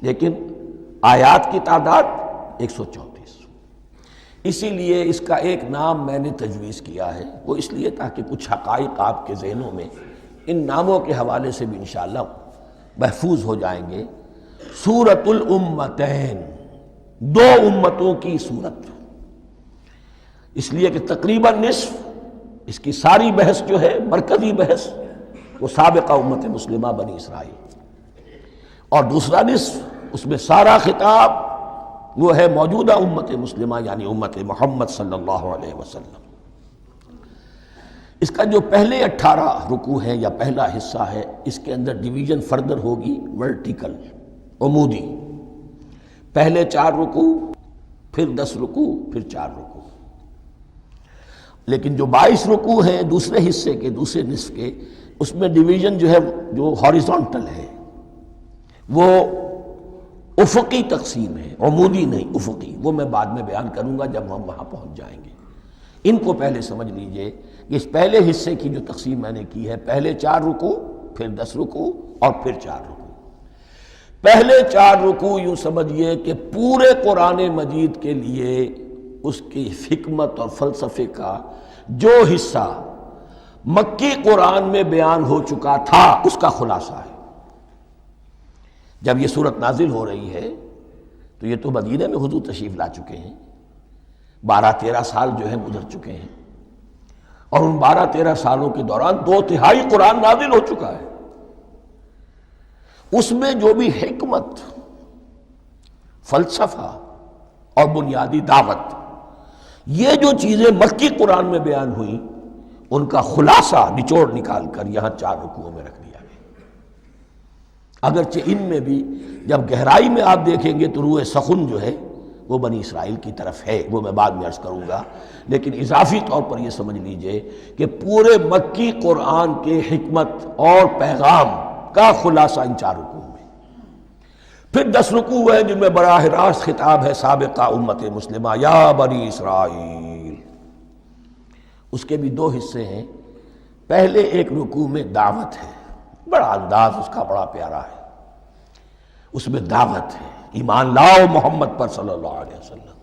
لیکن آیات کی تعداد 134۔ اسی لیے اس کا ایک نام میں نے تجویز کیا ہے، وہ اس لیے تاکہ کچھ حقائق آپ کے ذہنوں میں ان ناموں کے حوالے سے بھی انشاءاللہ محفوظ ہو جائیں گے۔ سورۃ الامتین، دو امتوں کی صورت، اس لیے کہ تقریباً نصف اس کی ساری بحث جو ہے، مرکزی بحث، وہ سابقہ امت مسلمہ بنی اسرائیل، اور دوسرا نصف اس میں سارا خطاب وہ ہے موجودہ امت مسلمہ یعنی امت محمد صلی اللہ علیہ وسلم۔ اس کا جو پہلے 18 رکوع ہے یا پہلا حصہ ہے، اس کے اندر ڈویژن فردر ہوگی ورٹیکل، عمودی، پہلے 4 رکوع، پھر 10 رکوع، پھر 4 رکوع۔ لیکن جو 22 رکوع ہیں دوسرے حصے کے، دوسرے نصف کے، اس میں ڈویژن جو ہے جو ہاریزونٹل ہے، وہ افقی تقسیم ہے، عمودی نہیں، افقی۔ وہ میں بعد میں بیان کروں گا جب ہم وہاں پہنچ جائیں گے۔ ان کو پہلے سمجھ لیجئے کہ اس پہلے حصے کی جو تقسیم میں نے کی ہے، پہلے 4 رکوع، پھر 10 رکوع اور پھر 4 رکوع۔ پہلے 4 رکوع یوں سمجھیے کہ پورے قرآن مجید کے لیے اس کی حکمت اور فلسفے کا جو حصہ مکی قرآن میں بیان ہو چکا تھا اس کا خلاصہ ہے۔ جب یہ صورت نازل ہو رہی ہے تو یہ تو مدینہ میں حضور تشریف لا چکے ہیں، 12-13 سال جو ہے گزر چکے ہیں، اور ان 12-13 سالوں کے دوران 2/3 قرآن نازل ہو چکا ہے۔ اس میں جو بھی حکمت، فلسفہ اور بنیادی دعوت، یہ جو چیزیں مکی قرآن میں بیان ہوئیں، ان کا خلاصہ نچوڑ نکال کر یہاں 4 رکوعوں میں رکھ دیا گیا۔ اگرچہ ان میں بھی جب گہرائی میں آپ دیکھیں گے تو روح سخن جو ہے وہ بنی اسرائیل کی طرف ہے، وہ میں بعد میں عرض کروں گا، لیکن اضافی طور پر یہ سمجھ لیجئے کہ پورے مکی قرآن کے حکمت اور پیغام کا خلاصہ ان 4 رکوعوں میں۔ پھر 10 رکوع ہیں جن میں براہ راست خطاب ہے سابقہ امت مسلمہ، یا بنی اسرائیل۔ اس کے بھی 2 حصے ہیں۔ پہلے ایک رکوع میں دعوت ہے، بڑا انداز اس کا بڑا پیارا ہے، اس میں دعوت ہے، ایمان لاؤ محمد پر صلی اللہ علیہ وسلم۔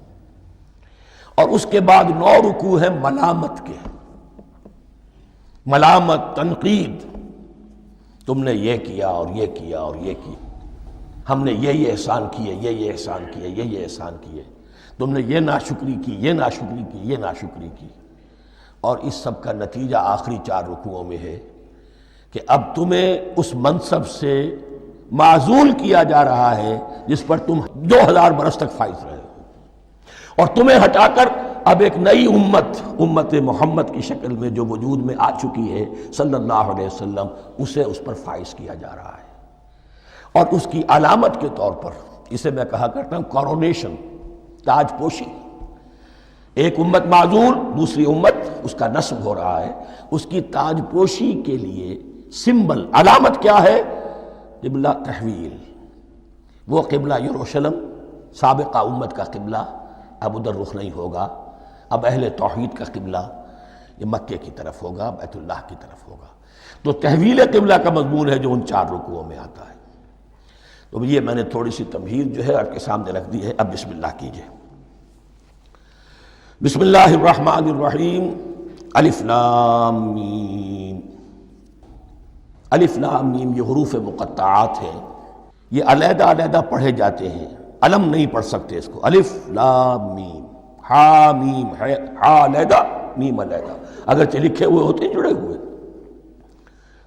اور اس کے بعد 9 رکوع ہیں ملامت کے، ملامت، تنقید، تم نے یہ کیا اور یہ کیا اور یہ کیا، ہم نے یہ احسان کیے، یہ احسان کیے، یہ احسان کیے، تم نے یہ ناشکری کی، یہ ناشکری کی، یہ ناشکری کی۔ اور اس سب کا نتیجہ آخری 4 رکوعوں میں ہے کہ اب تمہیں اس منصب سے معزول کیا جا رہا ہے جس پر تم 2000 برس تک فائز رہے ہو، اور تمہیں ہٹا کر اب ایک نئی امت محمد کی شکل میں جو وجود میں آ چکی ہے صلی اللہ علیہ وسلم، اسے اس پر فائز کیا جا رہا ہے۔ اور اس کی علامت کے طور پر اسے میں کہا کرتا ہوں کورونیشن، تاج پوشی۔ ایک امت معزول، دوسری امت اس کا نصب ہو رہا ہے، اس کی تاج پوشی کے لیے سمبل، علامت کیا ہے؟ قبلہ تحویل۔ وہ قبلہ یروشلم سابقہ امت کا قبلہ اب ادھر رخ نہیں ہوگا، اب اہل توحید کا قبلہ یہ مکے کی طرف ہوگا، بیت اللہ کی طرف ہوگا۔ تو تحویل قبلہ کا مضمون ہے جو ان 4 رکوعوں میں آتا ہے۔ تو یہ میں نے تھوڑی سی تمہید جو ہے آپ کے سامنے رکھ دی ہے. اب بسم اللہ کیجئے. بسم اللہ الرحمن الرحیم. الف لام میم. الف لام میم یہ حروف مقطعات ہیں، یہ علیحدہ علیحدہ پڑھے جاتے ہیں، علم نہیں پڑھ سکتے اس کو. الف لام میم، ہا میم ہے، ہا علیحدہ میم علیحدہ، اگرچہ لکھے ہوئے ہوتے ہیں جڑے ہوئے.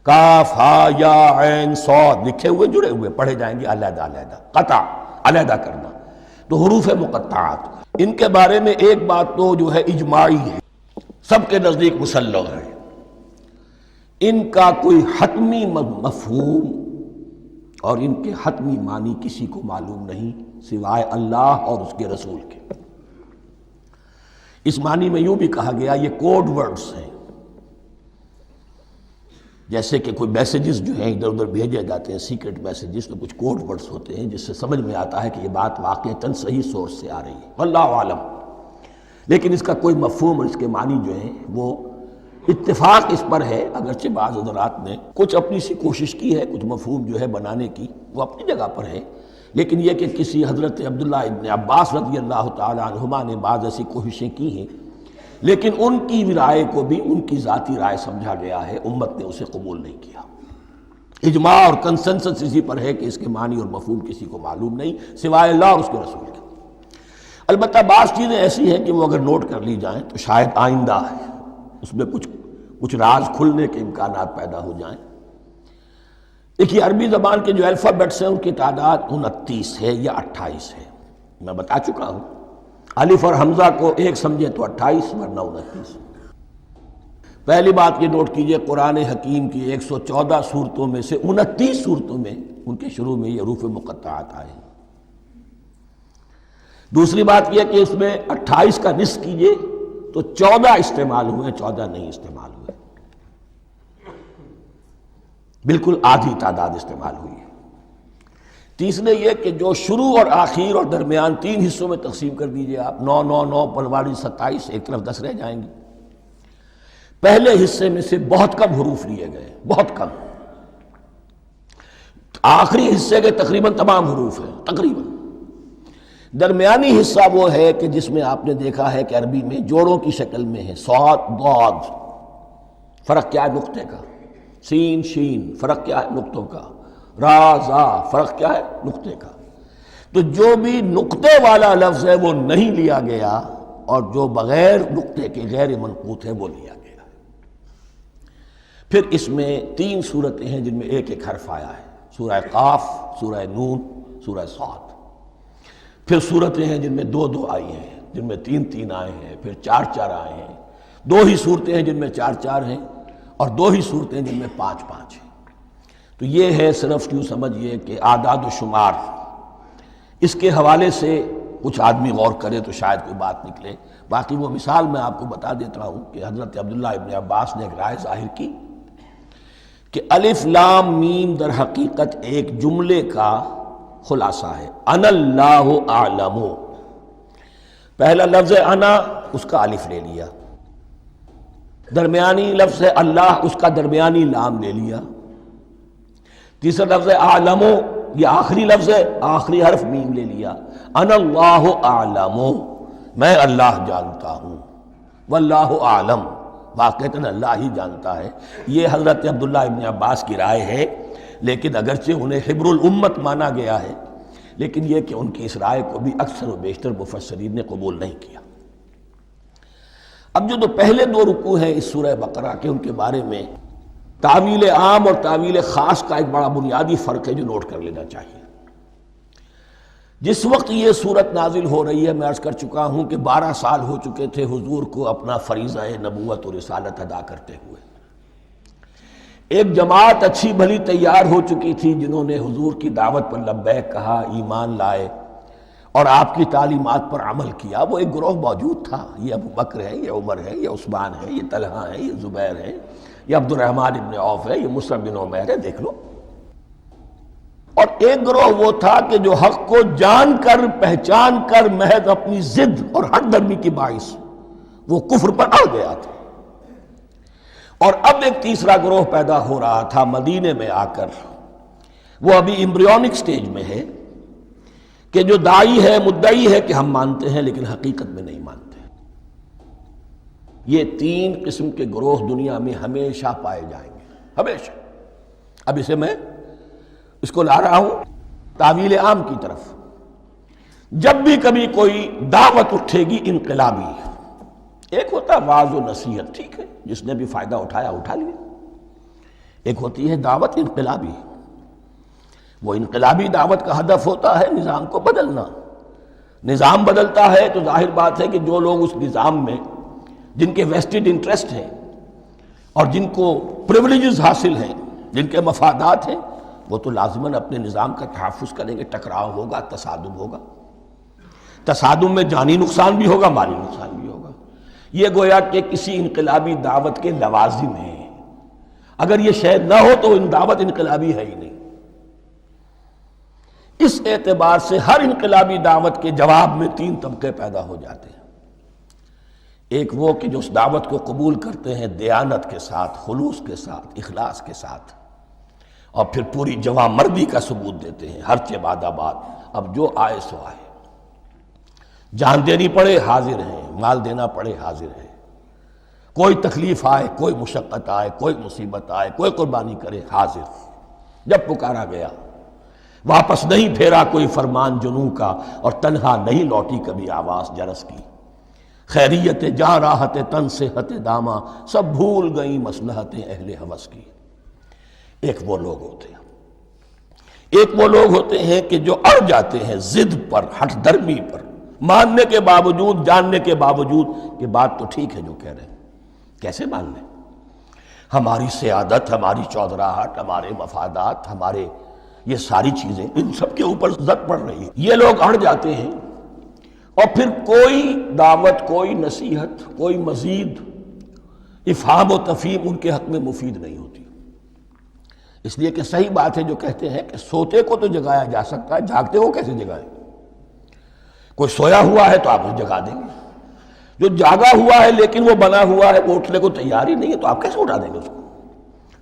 کاف ہا یا عین صاد لکھے ہوئے جڑے ہوئے، پڑھے جائیں گے علیحدہ علیحدہ. قطع علیحدہ کرنا. تو حروف مقطعات ان کے بارے میں ایک بات تو جو ہے اجماعی ہے، سب کے نزدیک مسلم ہے. ان کا کوئی حتمی مفہوم اور ان کے حتمی معنی کسی کو معلوم نہیں سوائے اللہ اور اس کے رسول کے. اس معنی میں یوں بھی کہا گیا یہ کوڈ ورڈز ہیں، جیسے کہ کوئی میسیجز جو ہیں ادھر ادھر بھیجے جاتے ہیں، سیکرٹ میسیجز، تو کچھ کوڈ ورڈز ہوتے ہیں جس سے سمجھ میں آتا ہے کہ یہ بات واقعتاً صحیح سورس سے آ رہی ہے، واللہ عالم. لیکن اس کا کوئی مفہوم اور اس کے معنی جو ہیں وہ اتفاق اس پر ہے، اگرچہ بعض حضرات نے کچھ اپنی سی کوشش کی ہے، کچھ مفہوم جو ہے بنانے کی، وہ اپنی جگہ پر ہے. لیکن یہ کہ کسی حضرت عبداللہ ابن عباس رضی اللہ تعالی عنہما نے بعض ایسی کوششیں کی ہیں، لیکن ان کی رائے کو بھی ان کی ذاتی رائے سمجھا گیا ہے، امت نے اسے قبول نہیں کیا. اجماع اور کنسنسس اسی پر ہے کہ اس کے معنی اور مفہوم کسی کو معلوم نہیں سوائے اللہ اور اس کے رسول کے. البتہ بعض چیزیں ایسی ہیں کہ وہ اگر نوٹ کر لی جائیں تو شاید آئندہ ہے اس میں کچھ راز کھلنے کے امکانات پیدا ہو جائیں. دیکھیے عربی زبان کے جو الفابیٹس ہیں ان کی تعداد 29 ہے یا 28 ہے، میں بتا چکا ہوں. الف اور حمزہ کو ایک سمجھے تو 28 ورنہ 29. پہلی بات یہ نوٹ کیجئے قرآن حکیم کی 114 صورتوں میں سے 29 صورتوں میں ان کے شروع میں یہ حروف مقطعات آئے ہیں. دوسری بات یہ کہ اس میں 28 کا نصف کیجئے تو 14 استعمال ہوئے، 14 نہیں استعمال ہوئے، بالکل آدھی تعداد استعمال ہوئی ہے. تیسرے یہ کہ جو شروع اور آخر اور درمیان 3 حصوں میں تقسیم کر دیجئے آپ، 9 9 9 پلواڑی 27، ایک طرف 10 رہ جائیں گی. پہلے حصے میں سے بہت کم حروف لیے گئے، بہت کم. آخری حصے کے تقریباً تمام حروف ہیں تقریباً. درمیانی حصہ وہ ہے کہ جس میں آپ نے دیکھا ہے کہ عربی میں جوڑوں کی شکل میں ہے، صاد ضاد، فرق کیا ہے نقطے کا، سین شین فرق کیا ہے نقطوں کا، را زا فرق کیا ہے نقطے کا. تو جو بھی نقطے والا لفظ ہے وہ نہیں لیا گیا اور جو بغیر نقطے کے غیر منقوط ہے وہ لیا گیا. پھر اس میں 3 صورتیں ہیں جن میں ایک ایک حرف آیا ہے، سورہ قاف، سورہ نون، سورہ صاد. پھر صورتیں ہیں جن میں 2 2 آئی ہیں، جن میں 3 3 آئے ہیں، پھر 4 4 آئے ہیں. 2 ہی صورتیں ہیں جن میں 4 4 ہیں اور 2 ہی صورتیں جن میں 5 5 ہیں. تو یہ ہے صرف کیوں سمجھئے کہ اعداد و شمار. اس کے حوالے سے کچھ آدمی غور کرے تو شاید کوئی بات نکلے. باقی وہ مثال میں آپ کو بتا دیتا ہوں کہ حضرت عبداللہ ابن عباس نے ایک رائے ظاہر کی کہ الف لام میم در حقیقت ایک جملے کا خلاصہ ہے. انا اللہ اعلم، پہلا لفظ انا اس کا الف لے لیا، درمیانی لفظ ہے اللہ اس کا درمیانی لام لے لیا، تیسرا لفظ اعلم یہ آخری لفظ ہے آخری حرف میم لے لیا. انا اللہ اعلم، میں اللہ جانتا ہوں، واللہ اعلم، واقعتاً اللہ ہی جانتا ہے. یہ حضرت عبداللہ ابن عباس کی رائے ہے، لیکن اگرچہ انہیں حبر الامت مانا گیا ہے، لیکن یہ کہ ان کی اس رائے کو بھی اکثر و بیشتر مفسرین نے قبول نہیں کیا. اب جو پہلے 2 رکوع ہیں اس سورہ بقرہ کے، ان کے بارے میں تعویل عام اور تعویل خاص کا ایک بڑا بنیادی فرق ہے جو نوٹ کر لینا چاہیے. جس وقت یہ صورت نازل ہو رہی ہے، میں عرض کر چکا ہوں کہ 12 سال ہو چکے تھے حضور کو اپنا فریضہ نبوت و رسالت ادا کرتے ہوئے. ایک جماعت اچھی بھلی تیار ہو چکی تھی جنہوں نے حضور کی دعوت پر لبیک کہا، ایمان لائے اور آپ کی تعلیمات پر عمل کیا. وہ ایک گروہ موجود تھا، یہ ابو بکر ہے، یہ عمر ہے، یہ عثمان ہے، یہ طلحہ ہے، یہ زبیر ہے، یہ عبد الرحمن ابن عوف ہے، یہ مصعب بن عمیر ہے، دیکھ لو. اور ایک گروہ وہ تھا کہ جو حق کو جان کر پہچان کر محض اپنی ضد اور ہٹ درمی کی باعث وہ کفر پر اڑ گیا تھا. اور اب ایک تیسرا گروہ پیدا ہو رہا تھا مدینے میں آ کر، وہ ابھی ایمبریونک سٹیج میں ہے کہ جو داعی ہے مدعی ہے کہ ہم مانتے ہیں لیکن حقیقت میں نہیں مانتے۔ یہ تین قسم کے گروہ دنیا میں ہمیشہ پائے جائیں گے، ہمیشہ۔ اب اسے میں اس کو لا رہا ہوں تعویل عام کی طرف۔ جب بھی کبھی کوئی دعوت اٹھے گی انقلابی، ایک ہوتا ہے وعظ و نصیحت، ٹھیک ہے، جس نے بھی فائدہ اٹھایا اٹھا لیا۔ ایک ہوتی ہے دعوت انقلابی، وہ انقلابی دعوت کا ہدف ہوتا ہے نظام کو بدلنا۔ نظام بدلتا ہے تو ظاہر بات ہے کہ جو لوگ اس نظام میں جن کے ویسٹڈ انٹرسٹ ہیں اور جن کو پریولیجز حاصل ہیں، جن کے مفادات ہیں، وہ تو لازماً اپنے نظام کا تحفظ کریں گے۔ ٹکراؤ ہوگا، تصادم ہوگا، تصادم میں جانی نقصان بھی ہوگا، مالی نقصان بھی ہوگا۔ یہ گویا کہ کسی انقلابی دعوت کے لوازم ہیں۔ اگر یہ شے نہ ہو تو دعوت انقلابی ہے ہی نہیں۔ اس اعتبار سے ہر انقلابی دعوت کے جواب میں تین طبقے پیدا ہو جاتے ہیں۔ ایک وہ کہ جو اس دعوت کو قبول کرتے ہیں دیانت کے ساتھ، خلوص کے ساتھ، اخلاص کے ساتھ، اور پھر پوری جواں مردی کا ثبوت دیتے ہیں، ہر چہ بعد آباد، اب جو آئے سو آئے، جان دینی پڑے حاضر ہیں، مال دینا پڑے حاضر ہیں، کوئی تکلیف آئے، کوئی مشقت آئے، کوئی مصیبت آئے، کوئی قربانی کرے حاضر۔ جب پکارا گیا واپس نہیں پھیرا کوئی فرمان جنوں کا، اور تنہا نہیں لوٹی کبھی آواز جرس کی۔ خیریت جاں راحت تن صحت داماں، سب بھول گئیں مصلحتیں اہل ہوس کی۔ ایک وہ لوگ ہوتے ہیں، ایک وہ لوگ ہوتے ہیں کہ جو اڑ جاتے ہیں ضد پر، ہٹ درمی پر، ماننے کے باوجود، جاننے کے باوجود کہ بات تو ٹھیک ہے جو کہہ رہے ہیں، کیسے مان لیں؟ ہماری سیادت، ہماری چودراہٹ، ہمارے مفادات، ہمارے یہ ساری چیزیں، ان سب کے اوپر زد پڑ رہی ہے۔ یہ لوگ اڑ جاتے ہیں، اور پھر کوئی دعوت، کوئی نصیحت، کوئی مزید افہام و تفہیم ان کے حق میں مفید نہیں ہوتی۔ اس لیے کہ صحیح بات ہے جو کہتے ہیں کہ سوتے کو تو جگایا جا سکتا ہے، جاگتے کو کیسے جگائیں؟ کوئی سویا ہوا ہے تو آپ اسے جگا دیں گے، جو جاگا ہوا ہے لیکن وہ بنا ہوا ہے، وہ اٹھنے کو تیار ہی نہیں ہے، تو آپ کیسے اٹھا دیں گے اس کو؟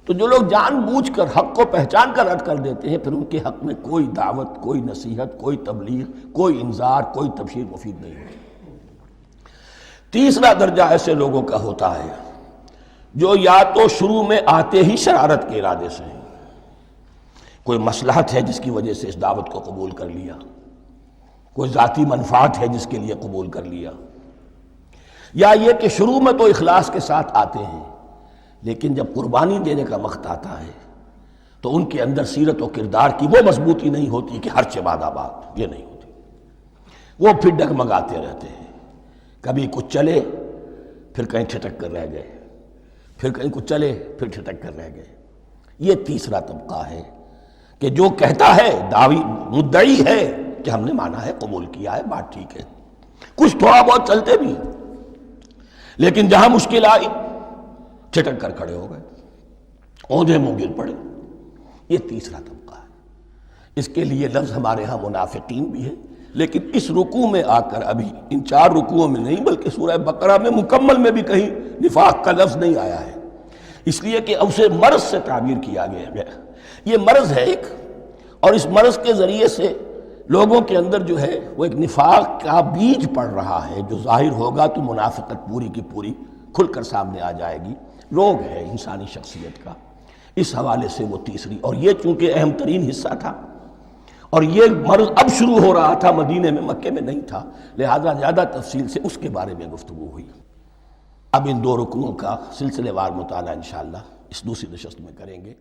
تو جو لوگ جان بوجھ کر حق کو پہچان کر رد کر دیتے ہیں، پھر ان کے حق میں کوئی دعوت، کوئی نصیحت، کوئی تبلیغ، کوئی انذار، کوئی تبشیر مفید نہیں ہوتی۔ تیسرا درجہ ایسے لوگوں کا ہوتا ہے جو یا تو شروع میں آتے ہی شرارت کے ارادے سے ہیں، کوئی مصلحت ہے جس کی وجہ سے اس دعوت کو قبول کر لیا، کوئی ذاتی منفعت ہے جس کے لیے قبول کر لیا، یا یہ کہ شروع میں تو اخلاص کے ساتھ آتے ہیں لیکن جب قربانی دینے کا وقت آتا ہے تو ان کے اندر سیرت و کردار کی وہ مضبوطی نہیں ہوتی کہ ہر چہ بعد آباد، یہ نہیں ہوتی، وہ پھر ڈگمگاتے رہتے ہیں، کبھی کچھ چلے پھر کہیں ٹھٹک کر رہ گئے، پھر کہیں کچھ چلے پھر ٹھٹک کر رہ گئے۔ یہ تیسرا طبقہ ہے کہ جو کہتا ہے، دعوی مدعی ہے کہ ہم نے مانا ہے، قبول کیا ہے، بات ٹھیک ہے، کچھ تھوڑا بہت چلتے بھی، لیکن جہاں مشکل آئی چھٹک کر کھڑے ہو گئے، اونجے منہ گر پڑے۔ یہ تیسرا طبقہ ہے۔ اس کے لیے لفظ ہمارے ہاں منافقین بھی ہے، لیکن اس رکوع میں آ کر، ابھی ان 4 رکوعوں میں نہیں بلکہ سورہ بقرہ میں مکمل میں بھی کہیں نفاق کا لفظ نہیں آیا ہے، اس لیے کہ اسے مرض سے تعبیر کیا گیا۔ یہ مرض ہے ایک، اور اس مرض کے ذریعے سے لوگوں کے اندر جو ہے وہ ایک نفاق کا بیج پڑ رہا ہے، جو ظاہر ہوگا تو منافقت پوری کی پوری کھل کر سامنے آ جائے گی۔ روگ ہے انسانی شخصیت کا، اس حوالے سے وہ تیسری، اور یہ چونکہ اہم ترین حصہ تھا، اور یہ مرض اب شروع ہو رہا تھا، مدینے میں، مکے میں نہیں تھا، لہذا زیادہ تفصیل سے اس کے بارے میں گفتگو ہوئی۔ اب ان 2 رکوعوں کا سلسلے وار مطالعہ انشاءاللہ اس دوسری نشست میں کریں گے۔